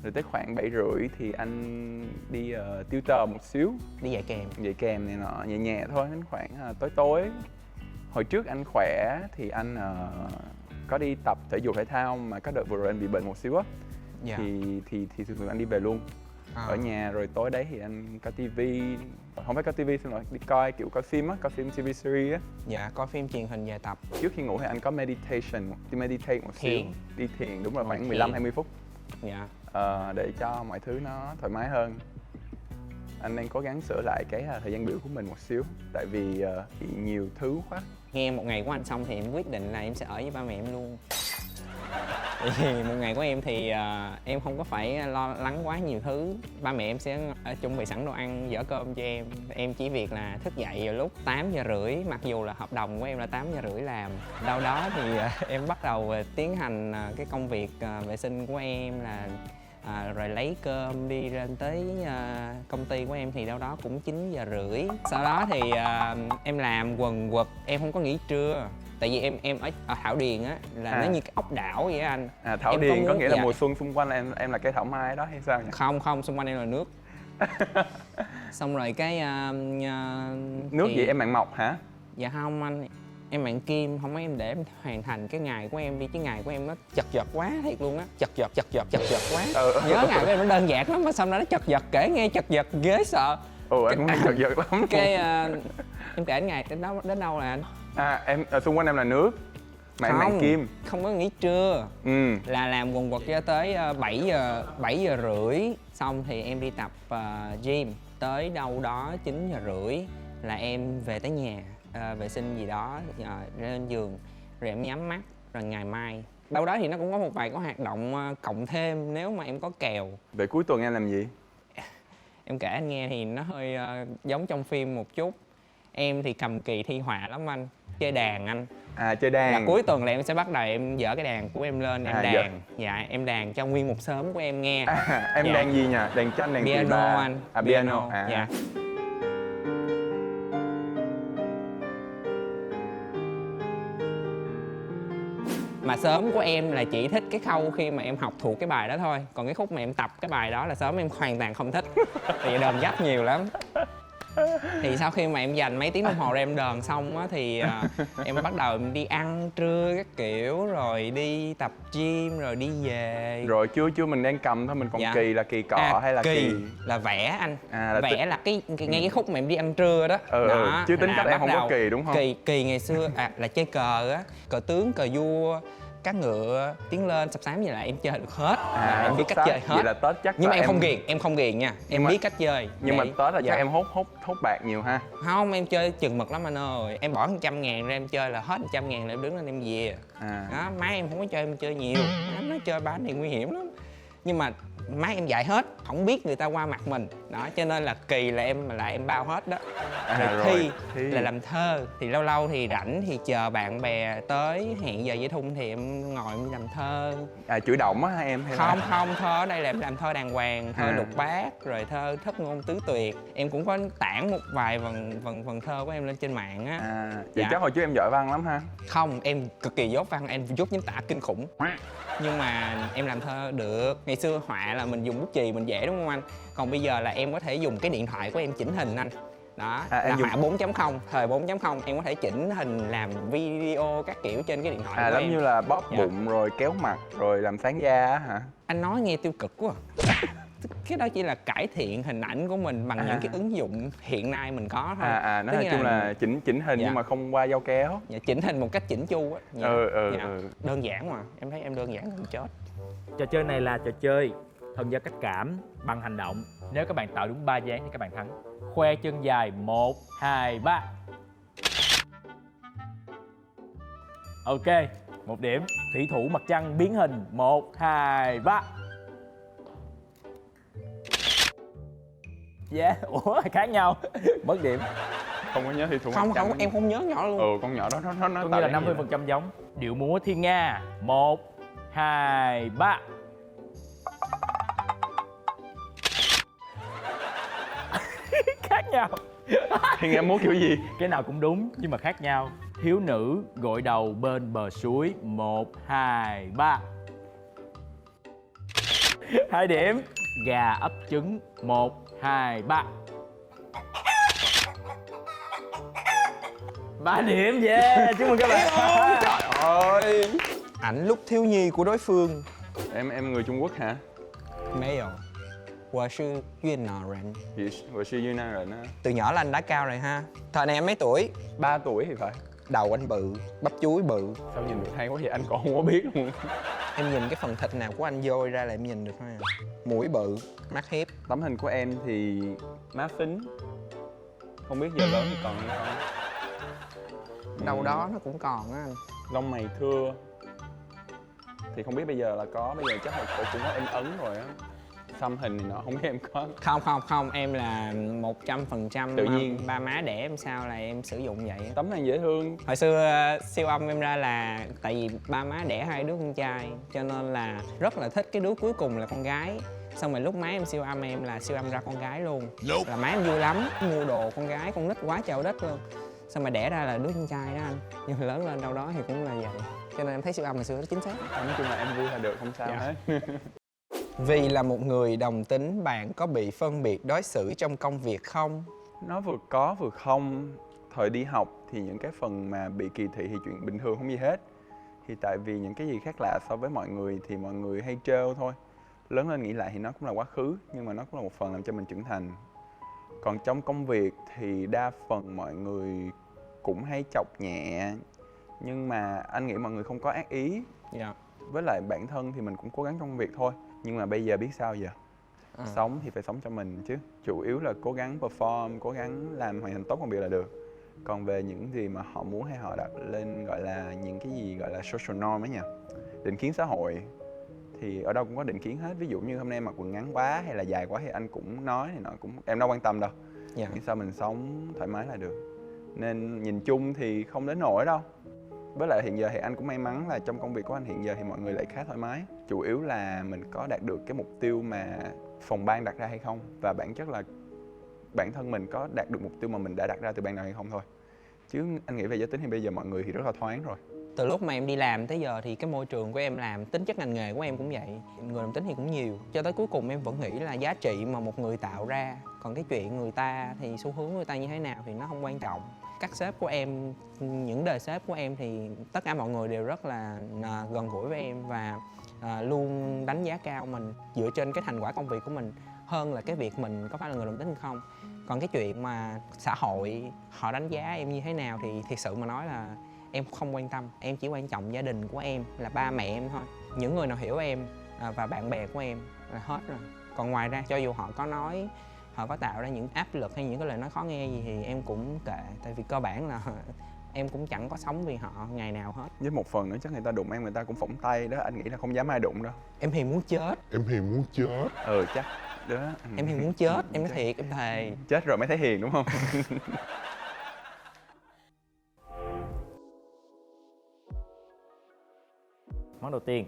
Rồi tới khoảng 7 rưỡi thì anh đi tutor một xíu.
Đi dạy kèm.
Dạy kèm này nọ, nhẹ nhẹ thôi, đến khoảng tối. Hồi trước anh khỏe thì anh có đi tập thể dục thể thao, mà có đợt vừa rồi anh bị bệnh một xíu á.
Dạ.
Thì thường thường anh đi về luôn ở nhà, rồi tối đấy thì anh có tivi, không phải có tivi, xin lỗi, đi coi kiểu coi phim á, coi phim TV series á.
Dạ, coi phim truyền hình dài tập.
Trước khi ngủ thì anh có meditate một xíu,
Thiền.
đi thiền, đúng rồi, khoảng
Thiền.
15-20 phút.
Dạ.
Để cho mọi thứ nó thoải mái hơn. Anh đang cố gắng sửa lại cái thời gian biểu của mình một xíu, tại vì bị nhiều thứ quá.
Nghe một ngày của anh xong thì em quyết định là em sẽ ở với ba mẹ em luôn. Tại vì một ngày của em thì em không có phải lo lắng quá nhiều thứ. Ba mẹ em sẽ chuẩn bị sẵn đồ ăn, dỡ cơm cho em. Em chỉ việc là thức dậy vào lúc 8 giờ rưỡi, mặc dù là hợp đồng của em là 8 giờ rưỡi làm. Đâu đó thì em bắt đầu tiến hành cái công việc vệ sinh của em là rồi lấy cơm đi lên tới công ty của em thì đâu đó cũng 9 giờ rưỡi. Sau đó thì em làm quần quật, em không có nghỉ trưa. Tại vì em ở Thảo Điền á là nó như cái ốc đảo vậy á anh.
Thảo
Em
Điền có
muốn-
nghĩa là
dạ.
mùa xuân xung quanh là em là cây thảo mai đó hay sao nhỉ?
Không, xung quanh em là nước. Xong rồi cái
Nước
thì-
gì em mặn mọc hả?
Dạ không anh, em mặn kim, không em để em hoàn thành cái ngày của em đi, chứ ngày của em nó chật vật quá thiệt luôn á, chật vật quá. Nhớ ngày của em nó đơn giản lắm, mà xong đó nó chật vật, kể nghe chật vật ghê sợ.
Anh cũng chật vật lắm.
Cái em kể ngày đến đâu là anh?
Em ở xung quanh em là nước, mặn kim.
Không có nghỉ trưa.
Ừ.
Là làm quần quật cho tới 7 giờ rưỡi, xong thì em đi tập gym tới đâu đó 9 giờ rưỡi là em về tới nhà, vệ sinh gì đó, lên giường rồi em nhắm mắt, rồi ngày mai đâu đó thì nó cũng có một vài cái hoạt động cộng thêm nếu mà em có kèo.
Vậy cuối tuần em làm gì?
Em kể anh nghe thì nó hơi giống trong phim một chút. Em thì cầm kỳ thi họa lắm anh, chơi đàn anh.
Chơi đàn.
Là cuối tuần là em sẽ bắt đầu em dỡ cái đàn của em lên em đàn.
dạ.
Dạ, em đàn cho nguyên một xóm của em nghe.
Em
Dạ.
đàn gì nhỉ? Đàn tranh, đàn
Piano
tỳ bà.
anh.
Piano.
Dạ. Mà xóm của em là chỉ thích cái khâu khi mà em học thuộc cái bài đó thôi. Còn cái khúc mà em tập cái bài đó là xóm em hoàn toàn không thích. Tại vì đờn gấp nhiều lắm. Thì sau khi mà em dành mấy tiếng đồng hồ em đờn xong á thì em bắt đầu em đi ăn trưa các kiểu, rồi đi tập gym, rồi đi về.
Rồi chưa mình đang cầm thôi, mình còn
Dạ.
kỳ là kỳ cọ hay là kỳ?
Là vẽ anh.
Là
vẽ là ngay cái khúc mà em đi ăn trưa đó. Đó,
chứ tính
là
cách em
bắt
không có
đầu
kỳ đúng không?
Kỳ ngày xưa là chơi cờ á, cờ tướng, cờ vua, cá ngựa, tiến lên sập xám, vậy là em chơi được hết. Em biết cách chơi hết.
Vậy là Tết chắc
Nhưng mà
là
em không ghiền nha, em biết cách chơi.
Nhưng mà
Vậy-
Tết là
dạ.
chắc em hốt bạc nhiều ha?
Không, em chơi chừng mực lắm anh ơi. Em bỏ 100.000 ra em chơi là hết 100.000 là em đứng lên em về. Đó, má em không có cho em chơi nhiều. Má nói chơi bán này nguy hiểm lắm. nhưng mà má em dạy hết, không biết người ta qua mặt mình đó, cho nên là kỳ là em bao hết đó. Rồi thi là làm thơ, thì lâu lâu thì rảnh thì chờ bạn bè tới hẹn giờ dễ thun thì em ngồi em làm thơ.
Chữ động á hả em? Hay
Không, thơ ở đây là em làm thơ đàng hoàng, thơ lục bát, rồi thơ thất ngôn tứ tuyệt. Em cũng có tản một vài vần thơ của em lên trên mạng á.
Vậy chắc hồi trước em giỏi văn lắm ha?
Không, em cực kỳ dốt văn, em dốt chính tả kinh khủng. Nhưng mà em làm thơ được. Ngày xưa họa là mình dùng bút chì mình vẽ đúng không anh? Còn bây giờ là em có thể dùng cái điện thoại của em chỉnh hình anh. Đó, là họa 4.0, thời 4.0 em có thể chỉnh hình làm video các kiểu trên cái điện thoại của em.
Giống như là bóp bụng rồi kéo mặt rồi làm sáng da á hả?
Anh nói nghe tiêu cực quá. Cái đó chỉ là cải thiện hình ảnh của mình bằng những cái ứng dụng hiện nay mình có thôi.
Nói chung là chỉnh hình nhưng mà không qua dao kéo.
Chỉnh hình một cách chỉnh chu á. Đơn giản mà, em thấy em đơn giản hơn chết.
Trò chơi này là trò chơi thần giao cách cảm bằng hành động. Nếu các bạn tạo đúng 3 dáng thì các bạn thắng. Khoe chân dài 1, 2, 3. Ok, 1 điểm. Thủy thủ mặt trăng biến hình 1, 2, 3. Ủa khác nhau. Mất điểm.
Không có nhớ thủy thủ mặt
Không,
trăng.
em không nhớ nhỏ luôn.
Con nhỏ đó nó
Có nghĩa là 50% giống. Điệu múa thiên nga 1, 2, 3. Khác nhau.
Thiên nga múa kiểu gì?
Cái nào cũng đúng nhưng mà khác nhau. Thiếu nữ gội đầu bên bờ suối 1, 2, 3. 2 điểm. Gà ấp trứng 1, 2, 3. 3 điểm, yeah, chúc mừng các bạn.
Trời ơi.
Ảnh lúc thiếu nhi của đối phương.
Em người Trung Quốc hả?
没有，我是越南人。
Vừa siêu như năng rồi đó.
Từ nhỏ là anh đã cao rồi ha. Thời này em mấy tuổi?
3 tuổi thì phải.
Đầu anh bự, bắp chuối bự.
Sao nhìn được hay quá vậy, anh còn không có biết luôn.
Em nhìn cái phần thịt nào của anh dôi ra là em nhìn được thôi à. Mũi bự, mắt hiếp.
Tấm hình của em thì má phính. Không biết giờ lớn thì còn hay không.
Đâu đó nó cũng còn á anh.
Lông mày thưa. Thì không biết bây giờ là có, bây giờ chắc là cô cũng có in ấn rồi á. Xăm hình thì nó không biết em có.
Không, em là 100%
tự nhiên.
ba má đẻ em sao là em sử dụng vậy.
Tấm này dễ thương.
Hồi xưa siêu âm em ra là tại vì ba má đẻ 2 đứa con trai, cho nên là rất là thích cái đứa cuối cùng là con gái. Xong rồi lúc má em siêu âm em là siêu âm ra con gái luôn. Là má em vui lắm, mua đồ con gái, con nít quá trời đất luôn. Xong mà đẻ ra là đứa con trai đó anh. Nhưng mà lớn lên đâu đó thì cũng là vậy. Cho nên em thấy siêu âm hồi xưa nó chính xác.
Nói chung là em vui là được, không sao hết.
Vì là một người đồng tính, bạn có bị phân biệt đối xử trong công việc không?
Nó vừa có vừa không. Thời đi học thì những cái phần mà bị kỳ thị thì chuyện bình thường không gì hết. Thì tại vì những cái gì khác lạ so với mọi người thì mọi người hay trêu thôi. Lớn lên nghĩ lại thì nó cũng là quá khứ, nhưng mà nó cũng là một phần làm cho mình trưởng thành. Còn trong công việc thì đa phần mọi người cũng hay chọc nhẹ. Nhưng mà anh nghĩ mọi người không có ác ý. Với lại bản thân thì mình cũng cố gắng trong công việc thôi. Nhưng mà bây giờ biết sao giờ? Sống thì phải sống cho mình chứ. Chủ yếu là cố gắng perform, cố gắng làm hoàn thành tốt công việc là được. Còn về những gì mà họ muốn hay họ đặt lên gọi là những cái gì gọi là social norm ấy nhỉ, định kiến xã hội, thì ở đâu cũng có định kiến hết. Ví dụ như hôm nay mặc quần ngắn quá hay là dài quá thì anh cũng nói thì nó cũng em đâu quan tâm đâu. Nhưng sao mình sống thoải mái là được. Nên nhìn chung thì không đến nỗi đâu. Với lại hiện giờ thì anh cũng may mắn là trong công việc của anh hiện giờ thì mọi người lại khá thoải mái. Chủ yếu là mình có đạt được cái mục tiêu mà phòng ban đặt ra hay không. Và bản chất là bản thân mình có đạt được mục tiêu mà mình đã đặt ra từ ban đầu hay không thôi. Chứ anh nghĩ về giới tính thì bây giờ mọi người thì rất là thoáng rồi.
Từ lúc mà em đi làm tới giờ thì cái môi trường của em làm, tính chất ngành nghề của em cũng vậy. Người đồng tính thì cũng nhiều. Cho tới cuối cùng em vẫn nghĩ là giá trị mà một người tạo ra. Còn cái chuyện người ta thì xu hướng người ta như thế nào thì nó không quan trọng. Các sếp của em, những đời sếp của em thì tất cả mọi người đều rất là gần gũi với em và luôn đánh giá cao mình dựa trên cái thành quả công việc của mình hơn là cái việc mình có phải là người đồng tính hay không. Còn cái chuyện mà xã hội họ đánh giá em như thế nào thì thiệt sự mà nói là em không quan tâm. Em chỉ quan trọng gia đình của em, là ba mẹ em thôi. Những người nào hiểu em và bạn bè của em là hết rồi. Còn ngoài ra cho dù họ có nói, họ có tạo ra những áp lực hay những cái lời nói khó nghe gì thì em cũng kệ. Tại vì cơ bản là em cũng chẳng có sống vì họ ngày nào hết.
Với một phần nữa chắc người ta đụng em người ta cũng phỏng tay đó, anh nghĩ là không dám ai đụng đâu.
Em thì muốn chết.
Em thì muốn chết.
Chắc đó.
Em thì muốn chết, em nói thiệt, em thề.
Chết rồi mới thấy hiền đúng không?
Món đầu tiên.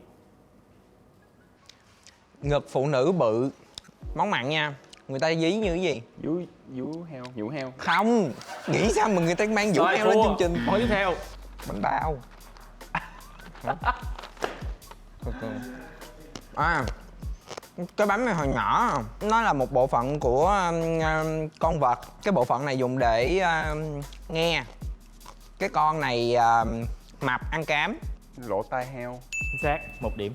Ngực phụ nữ bự. Món mặn nha. Người ta dí như cái gì?
Nhũ heo.
Không, nghĩ sao mà người ta mang vũ heo lên chương trình.
Món tiếp theo.
Bánh bao. Cái bánh này hồi nhỏ, nó là một bộ phận của con vật. Cái bộ phận này dùng để nghe. Cái con này mập ăn cám.
Lỗ tai heo.
Chính xác, 1 điểm.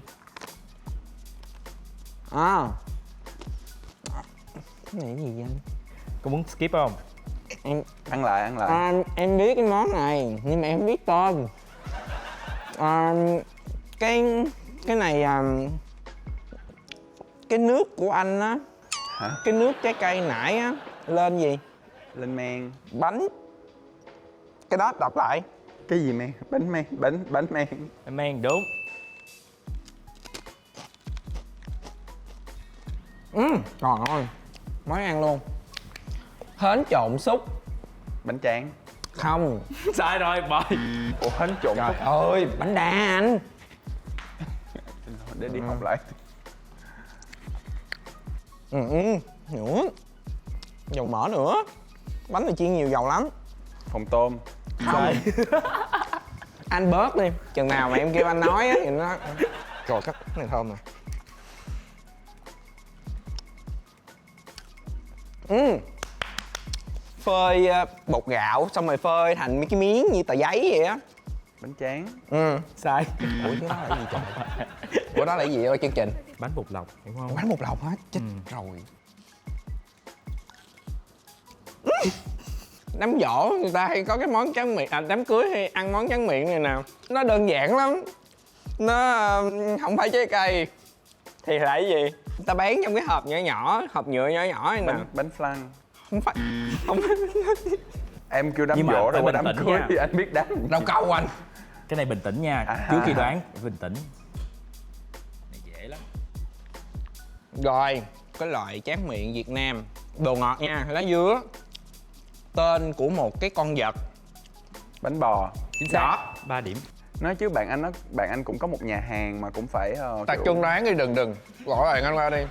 Cái này cái gì vậy anh?
Có muốn skip không?
Em
Ăn lại.
em biết cái món này nhưng mà em không biết tên. Cái này cái nước của anh á.
Hả?
Cái nước trái cây nãy á lên gì?
Lên men.
Bánh. Cái đó đọc lại.
Cái gì men? Bánh men. Bánh men.
Bánh men đúng.
Trời ơi, mới ăn luôn. Hến trộn xúc.
Bánh tráng.
Không.
Sai rồi, bye.
Ủa hến trộn
Trời
xúc.
ơi, bánh đa anh.
Để đi học lại.
Nữa. Dầu mỡ nữa. Bánh này chiên nhiều dầu lắm.
Phồng tôm.
Không. Anh bớt đi. Chừng nào mà em kêu anh nói á thì nó... Rồi cái này thơm nè. Phơi bột gạo xong rồi phơi thành mấy cái miếng như tờ giấy vậy á.
Bánh tráng.
Sai.
Ủa cái đó là gì trời? Ủa đó là gì ơi chương trình?
Bánh bột lọc, đúng không?
Bánh bột lọc hết, chết rồi. Đám giỗ người ta hay có cái món tráng miệng, đám cưới hay ăn món tráng miệng này nè. Nó đơn giản lắm. Nó không phải trái cây. Thì là cái gì? Người ta bán trong cái hộp nhỏ nhỏ, hộp nhựa nhỏ nhỏ này nè.
Bánh flan.
Không phải. Không phải.
Em kêu đám
Nhưng mà
giỗ rồi
phải
qua
bình
đám
tĩnh
cưới
nha.
thì anh biết đám.
Rau câu anh.
Cái này bình tĩnh nha. Trước khi đoán, bình tĩnh. Này dễ lắm.
Rồi, cái loại tráng miệng Việt Nam. Đồ ngọt nha, lá dứa. Tên của một cái con vật.
Bánh bò.
Chính xác. 3 điểm.
Nói chứ bạn anh cũng có một nhà hàng mà cũng phải
Tập trung đoán đi, đừng gọi bạn anh qua đi.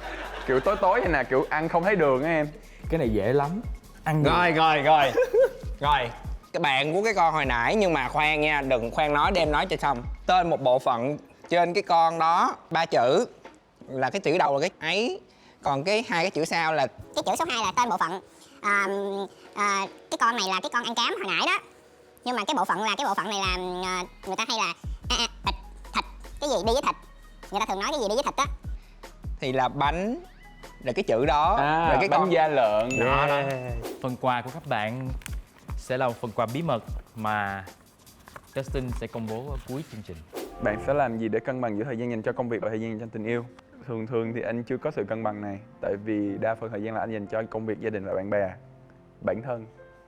kiểu tối vậy nè, kiểu ăn không thấy đường á em.
Cái này dễ lắm. Ăn được.
Rồi. Rồi, cái bạn của cái con hồi nãy, nhưng mà khoan nha, đừng khoan nói, đem nói cho xong. Tên một bộ phận trên cái con đó 3 chữ, là cái chữ đầu là cái ấy, còn cái 2 cái chữ sau là
Cái chữ số 2 là tên bộ phận. Cái con này là cái con ăn cám hồi nãy đó. Nhưng mà cái bộ phận này là người ta hay là thịt. Cái gì đi với thịt. Người ta thường nói cái gì đi với thịt á.
thì là bánh, rồi cái chữ đó, rồi cái
bánh
con
da lợn.
đó.
Phần quà của các bạn sẽ là một phần quà bí mật mà Justin sẽ công bố ở cuối chương trình.
Bạn sẽ làm gì để cân bằng giữa thời gian dành cho công việc và thời gian dành cho tình yêu? Thường thì anh chưa có sự cân bằng này. Tại vì đa phần thời gian là anh dành cho công việc, gia đình và bạn bè, bản thân.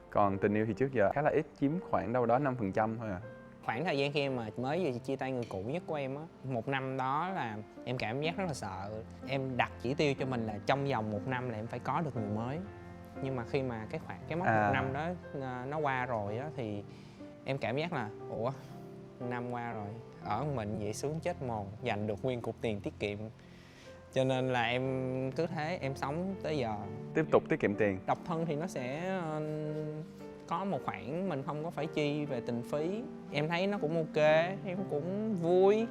Còn tình yêu thì trước giờ khá là ít, chiếm khoảng đâu đó 5% thôi à.
Khoảng thời gian khi em mà mới vừa chia tay người cũ nhất của em á, 1 năm đó là em cảm giác rất là sợ. Em đặt chỉ tiêu cho mình là trong vòng 1 năm là em phải có được người mới. Nhưng mà khi mà cái mốc 1 năm đó nó qua rồi á, thì em cảm giác là ủa, 1 năm qua rồi, ở mình vậy sướng chết mòn, dành được nguyên cục tiền tiết kiệm. Cho nên là em cứ thế em sống tới giờ.
Tiếp tục tiết kiệm tiền.
Độc thân thì nó sẽ có một khoản mình không có phải chi về tình phí. Em thấy nó cũng ok, em cũng vui.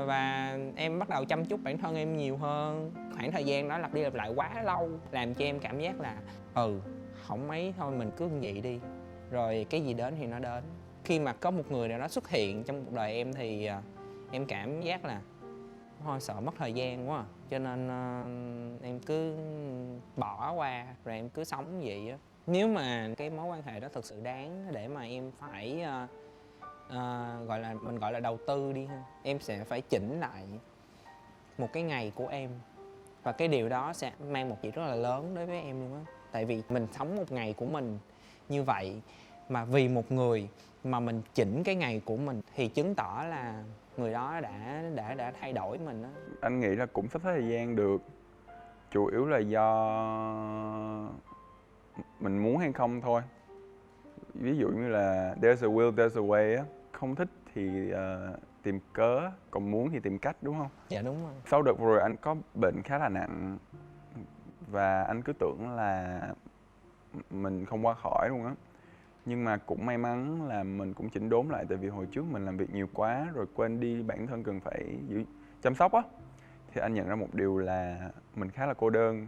Và em bắt đầu chăm chút bản thân em nhiều hơn. Khoảng thời gian đó lặp đi lặp lại quá lâu, làm cho em cảm giác là không mấy thôi mình cứ như vậy đi, rồi cái gì đến thì nó đến. Khi mà có một người nào đó xuất hiện trong cuộc đời em thì em cảm giác là thôi sợ mất thời gian quá à. Cho nên em cứ bỏ qua rồi em cứ sống vậy á. Nếu mà cái mối quan hệ đó thực sự đáng để mà em phải gọi là đầu tư đi ha, em sẽ phải chỉnh lại một cái ngày của em, và cái điều đó sẽ mang một chuyện rất là lớn đối với em luôn á. Tại vì mình sống một ngày của mình như vậy mà vì một người mà mình chỉnh cái ngày của mình thì chứng tỏ là người đó đã thay đổi mình đó.
Anh nghĩ là cũng sắp xếp thời gian được, chủ yếu là do mình muốn hay không thôi. Ví dụ như là there's a will, there's a way á. Không thích thì tìm cớ, còn muốn thì tìm cách, đúng không?
Dạ đúng rồi.
Sau đợt vừa rồi anh có bệnh khá là nặng và anh cứ tưởng là mình không qua khỏi luôn á. Nhưng mà cũng may mắn là mình cũng chỉnh đốn lại, tại vì hồi trước mình làm việc nhiều quá rồi quên đi bản thân cần phải chăm sóc á. Thì anh nhận ra một điều là mình khá là cô đơn.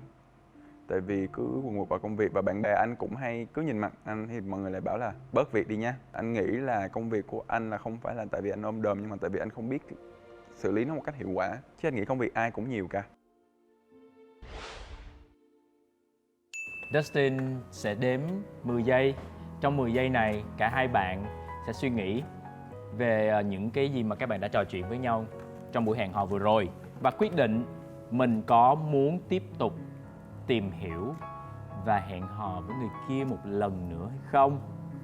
Tại vì cứ quần quật vào công việc và bạn bè anh cũng hay cứ nhìn mặt anh thì mọi người lại bảo là bớt việc đi nha. Anh nghĩ là công việc của anh là không phải là tại vì anh ôm đồm, nhưng mà tại vì anh không biết xử lý nó một cách hiệu quả. Chứ anh nghĩ công việc ai cũng nhiều cả.
Dustin sẽ đếm 10 giây. Trong 10 giây này, cả hai bạn sẽ suy nghĩ về những cái gì mà các bạn đã trò chuyện với nhau trong buổi hẹn hò vừa rồi và quyết định mình có muốn tiếp tục tìm hiểu và hẹn hò với người kia một lần nữa hay không,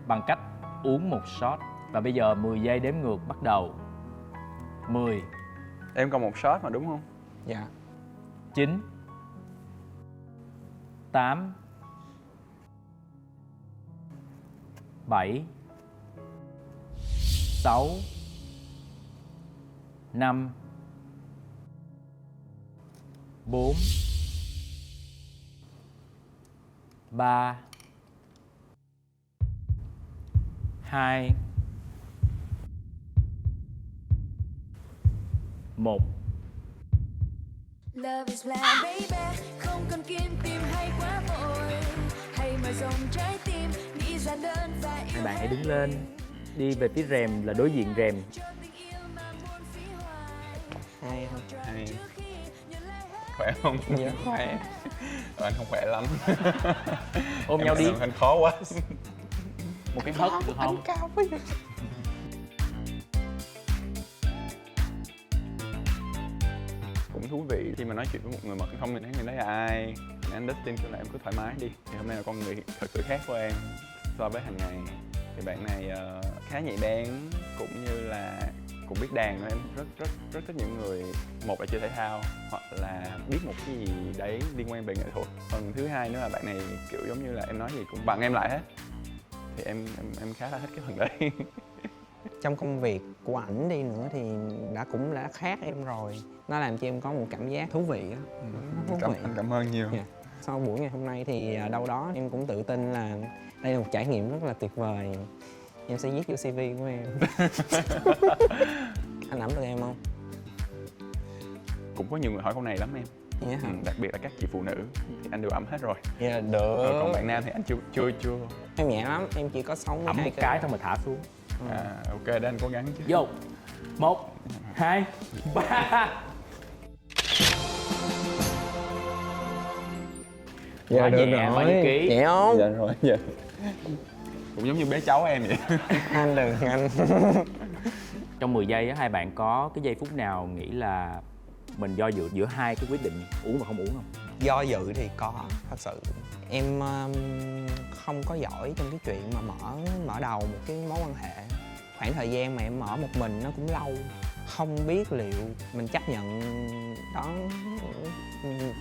bằng cách uống một shot. Và bây giờ 10 giây đếm ngược bắt đầu. 10.
Em còn một shot mà đúng không?
Dạ.
9. 8. 7. 6. 5. 4. 3. 2. 1.
Love is blind baby, không cần kim tìm hay quá vội, hay mà dòng trái tim nghĩ ra đơn và yêu.
Hai bạn hãy đứng lên, đi về phía rèm là đối diện rèm.
Hay không?
Hay. Khỏe không?
Dạ khỏe.
Anh không khỏe lắm.
Ôm nhau đi.
Anh khó quá.
Một cái hất được không?
Cao quá.
Cũng thú vị khi mà nói chuyện với một người mà không nhìn thấy người đấy là ai. Anh Dustin kêu là em cứ thoải mái đi. Thì hôm nay là con người thật sự khác của em so với hàng ngày. Thì bạn này khá nhạy bén, cũng như là cũng biết đàn nữa. Em rất thích những người, một là chơi thể thao hoặc là biết một cái gì đấy liên quan về nghệ thuật. Phần thứ hai nữa là bạn này kiểu giống như là em nói gì cũng bằng em lại hết. Thì em khá là thích cái phần đấy.
Trong công việc của ảnh đi nữa thì cũng đã khác em rồi. Nó làm cho em có một cảm giác thú vị á.
Anh cảm ơn nhiều.
Yeah. Sau buổi ngày hôm nay thì đâu đó em cũng tự tin là đây là một trải nghiệm rất là tuyệt vời. Em sẽ viết vô CV của em. Anh ẩm được em không?
Cũng có nhiều người hỏi câu này lắm em.
Yeah.
Đặc biệt là các chị phụ nữ thì anh đều ẩm hết rồi.
Yeah, được.
Còn bạn nam thì anh chưa.
Em nhẹ lắm, em chỉ có 62
Ẩm một cái xong rồi thả xuống.
Ok, để anh cố gắng chứ.
Vô. 1, 2, 3.
Dạ được
nhẹ,
rồi.
bao nhiêu ký?
Nhẹ không?
Dạ rồi, dạ. Cũng giống như bé cháu em vậy.
Anh đừng, anh.
Trong 10 giây á, hai bạn có cái giây phút nào nghĩ là mình do dự giữa hai cái quyết định uống và không uống không?
Do dự thì có, thật sự. Em không có giỏi trong cái chuyện mà mở đầu một cái mối quan hệ. Khoảng thời gian mà em mở một mình nó cũng lâu. Không biết liệu mình chấp nhận đón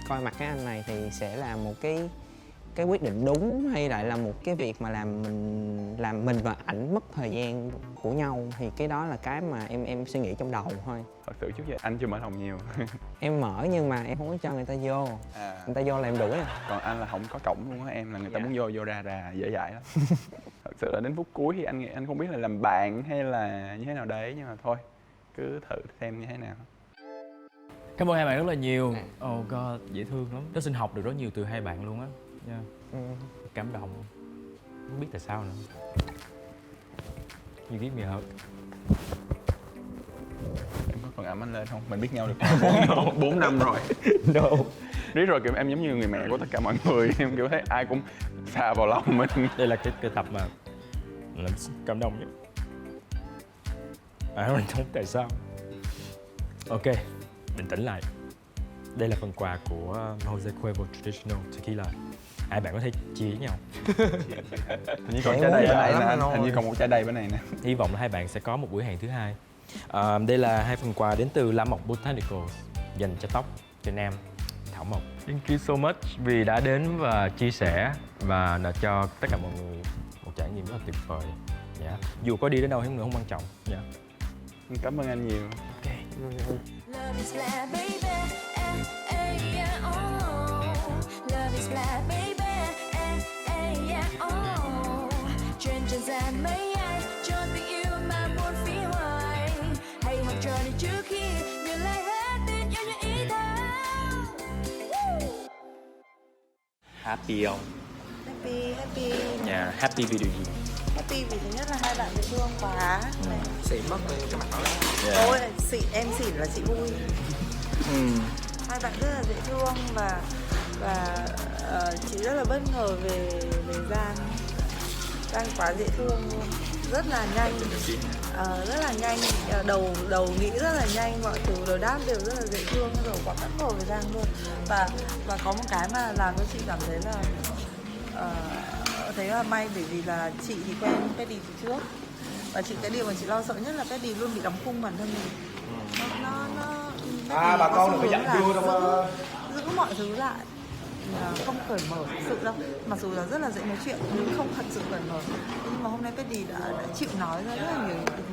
coi mặt cái anh này thì sẽ là một cái quyết định đúng, hay lại là một cái việc mà làm mình và ảnh mất thời gian của nhau. Thì cái đó là cái mà em suy nghĩ trong đầu thôi.
Thật sự trước giờ anh chưa mở lòng nhiều.
Em mở nhưng mà em không có cho người ta vô. Người ta vô là em đuổi à.
Còn anh là không có cổng luôn á em, là người ta muốn vô ra dễ dãi lắm. Thật sự là đến phút cuối thì anh nghĩ anh không biết là làm bạn hay là như thế nào đấy, nhưng mà thôi cứ thử xem như thế nào.
Cảm ơn hai bạn rất là nhiều. Oh god, dễ thương lắm. Tớ xin học được rất nhiều từ hai bạn luôn á. Yeah. Cảm động. Không biết tại sao nữa. You give me a hug.
Em có phần ẩm anh lên không? Mình biết nhau được 4 năm rồi.
No.
Biết rồi, kiểu em giống như người mẹ của tất cả mọi người. Em kiểu thấy ai cũng xà vào lòng mình.
Đây là cái tập mà làm cảm động nhất. Không biết tại sao. Ok, bình tĩnh lại. Đây là phần quà của Jose Cuervo Traditional Tequila. Hai bạn có thể chia với nhau.
Hình như còn trái đầy bên này nè anh. Hình như còn một trái đầy bên này nè.
Hy vọng là hai bạn sẽ có một buổi hẹn thứ hai. Đây là 2 phần quà đến từ Lam Mộc Botanicals dành cho tóc cho nam Thảo Mộc. Thank you so much vì đã đến và chia sẻ và đã cho tất cả mọi người một trải nghiệm rất là tuyệt vời. Dạ. Dù có đi đến đâu thì cũng không quan trọng. Dạ.
Cảm ơn anh nhiều.
Love is like baby, yeah, oh. Love is like baby, yeah, oh. Trên trần gian mấy ai cho tình yêu mà buồn phí hoài. Hãy học trò đi trước khi nhận lại hết tình yêu như ý thao.
Happy không?
Happy.
Dạ, happy vì điều gì?
Happy vì thứ nhất là hai bạn dễ thương quá.
Xị mất cái mặt đó.
Ôi, em xỉn là chị vui. Hai bạn rất là dễ thương và chị rất là bất ngờ về Giang. Giang quá dễ thương luôn, rất là nhanh, rất là nhanh, đầu nghĩ rất là nhanh, mọi thứ đối đáp đều rất là dễ thương, rồi quá bất ngờ về Giang luôn. Và có một cái mà làm cho chị cảm thấy là thấy là may, bởi vì là chị thì quen Paddy từ trước, và cái điều mà chị lo sợ nhất là Paddy luôn bị đóng khung bản thân mình. Bà con đừng có giận vua đâu, giữ mọi thứ lại, không cởi mở thực sự đâu, mặc dù là rất là dễ nói chuyện nhưng không thật sự cởi mở. Nhưng mà hôm nay Paddy đã chịu nói ra rất là nhiều thứ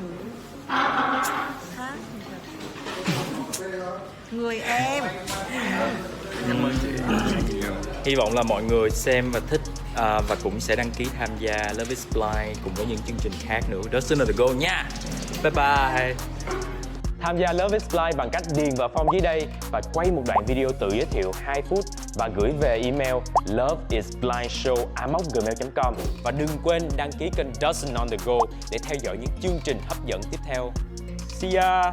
khác. Người em.
Cảm ơn chị.
Hy vọng là mọi người xem và thích và cũng sẽ đăng ký tham gia Love is Blind cùng với những chương trình khác nữa. Dustin on the go nha. Bye bye. Tham gia Love is Blind bằng cách điền vào form dưới đây và quay một đoạn video tự giới thiệu 2 phút và gửi về email loveisblindshow@gmail.com. Và đừng quên đăng ký kênh Dustin on the go để theo dõi những chương trình hấp dẫn tiếp theo. See ya.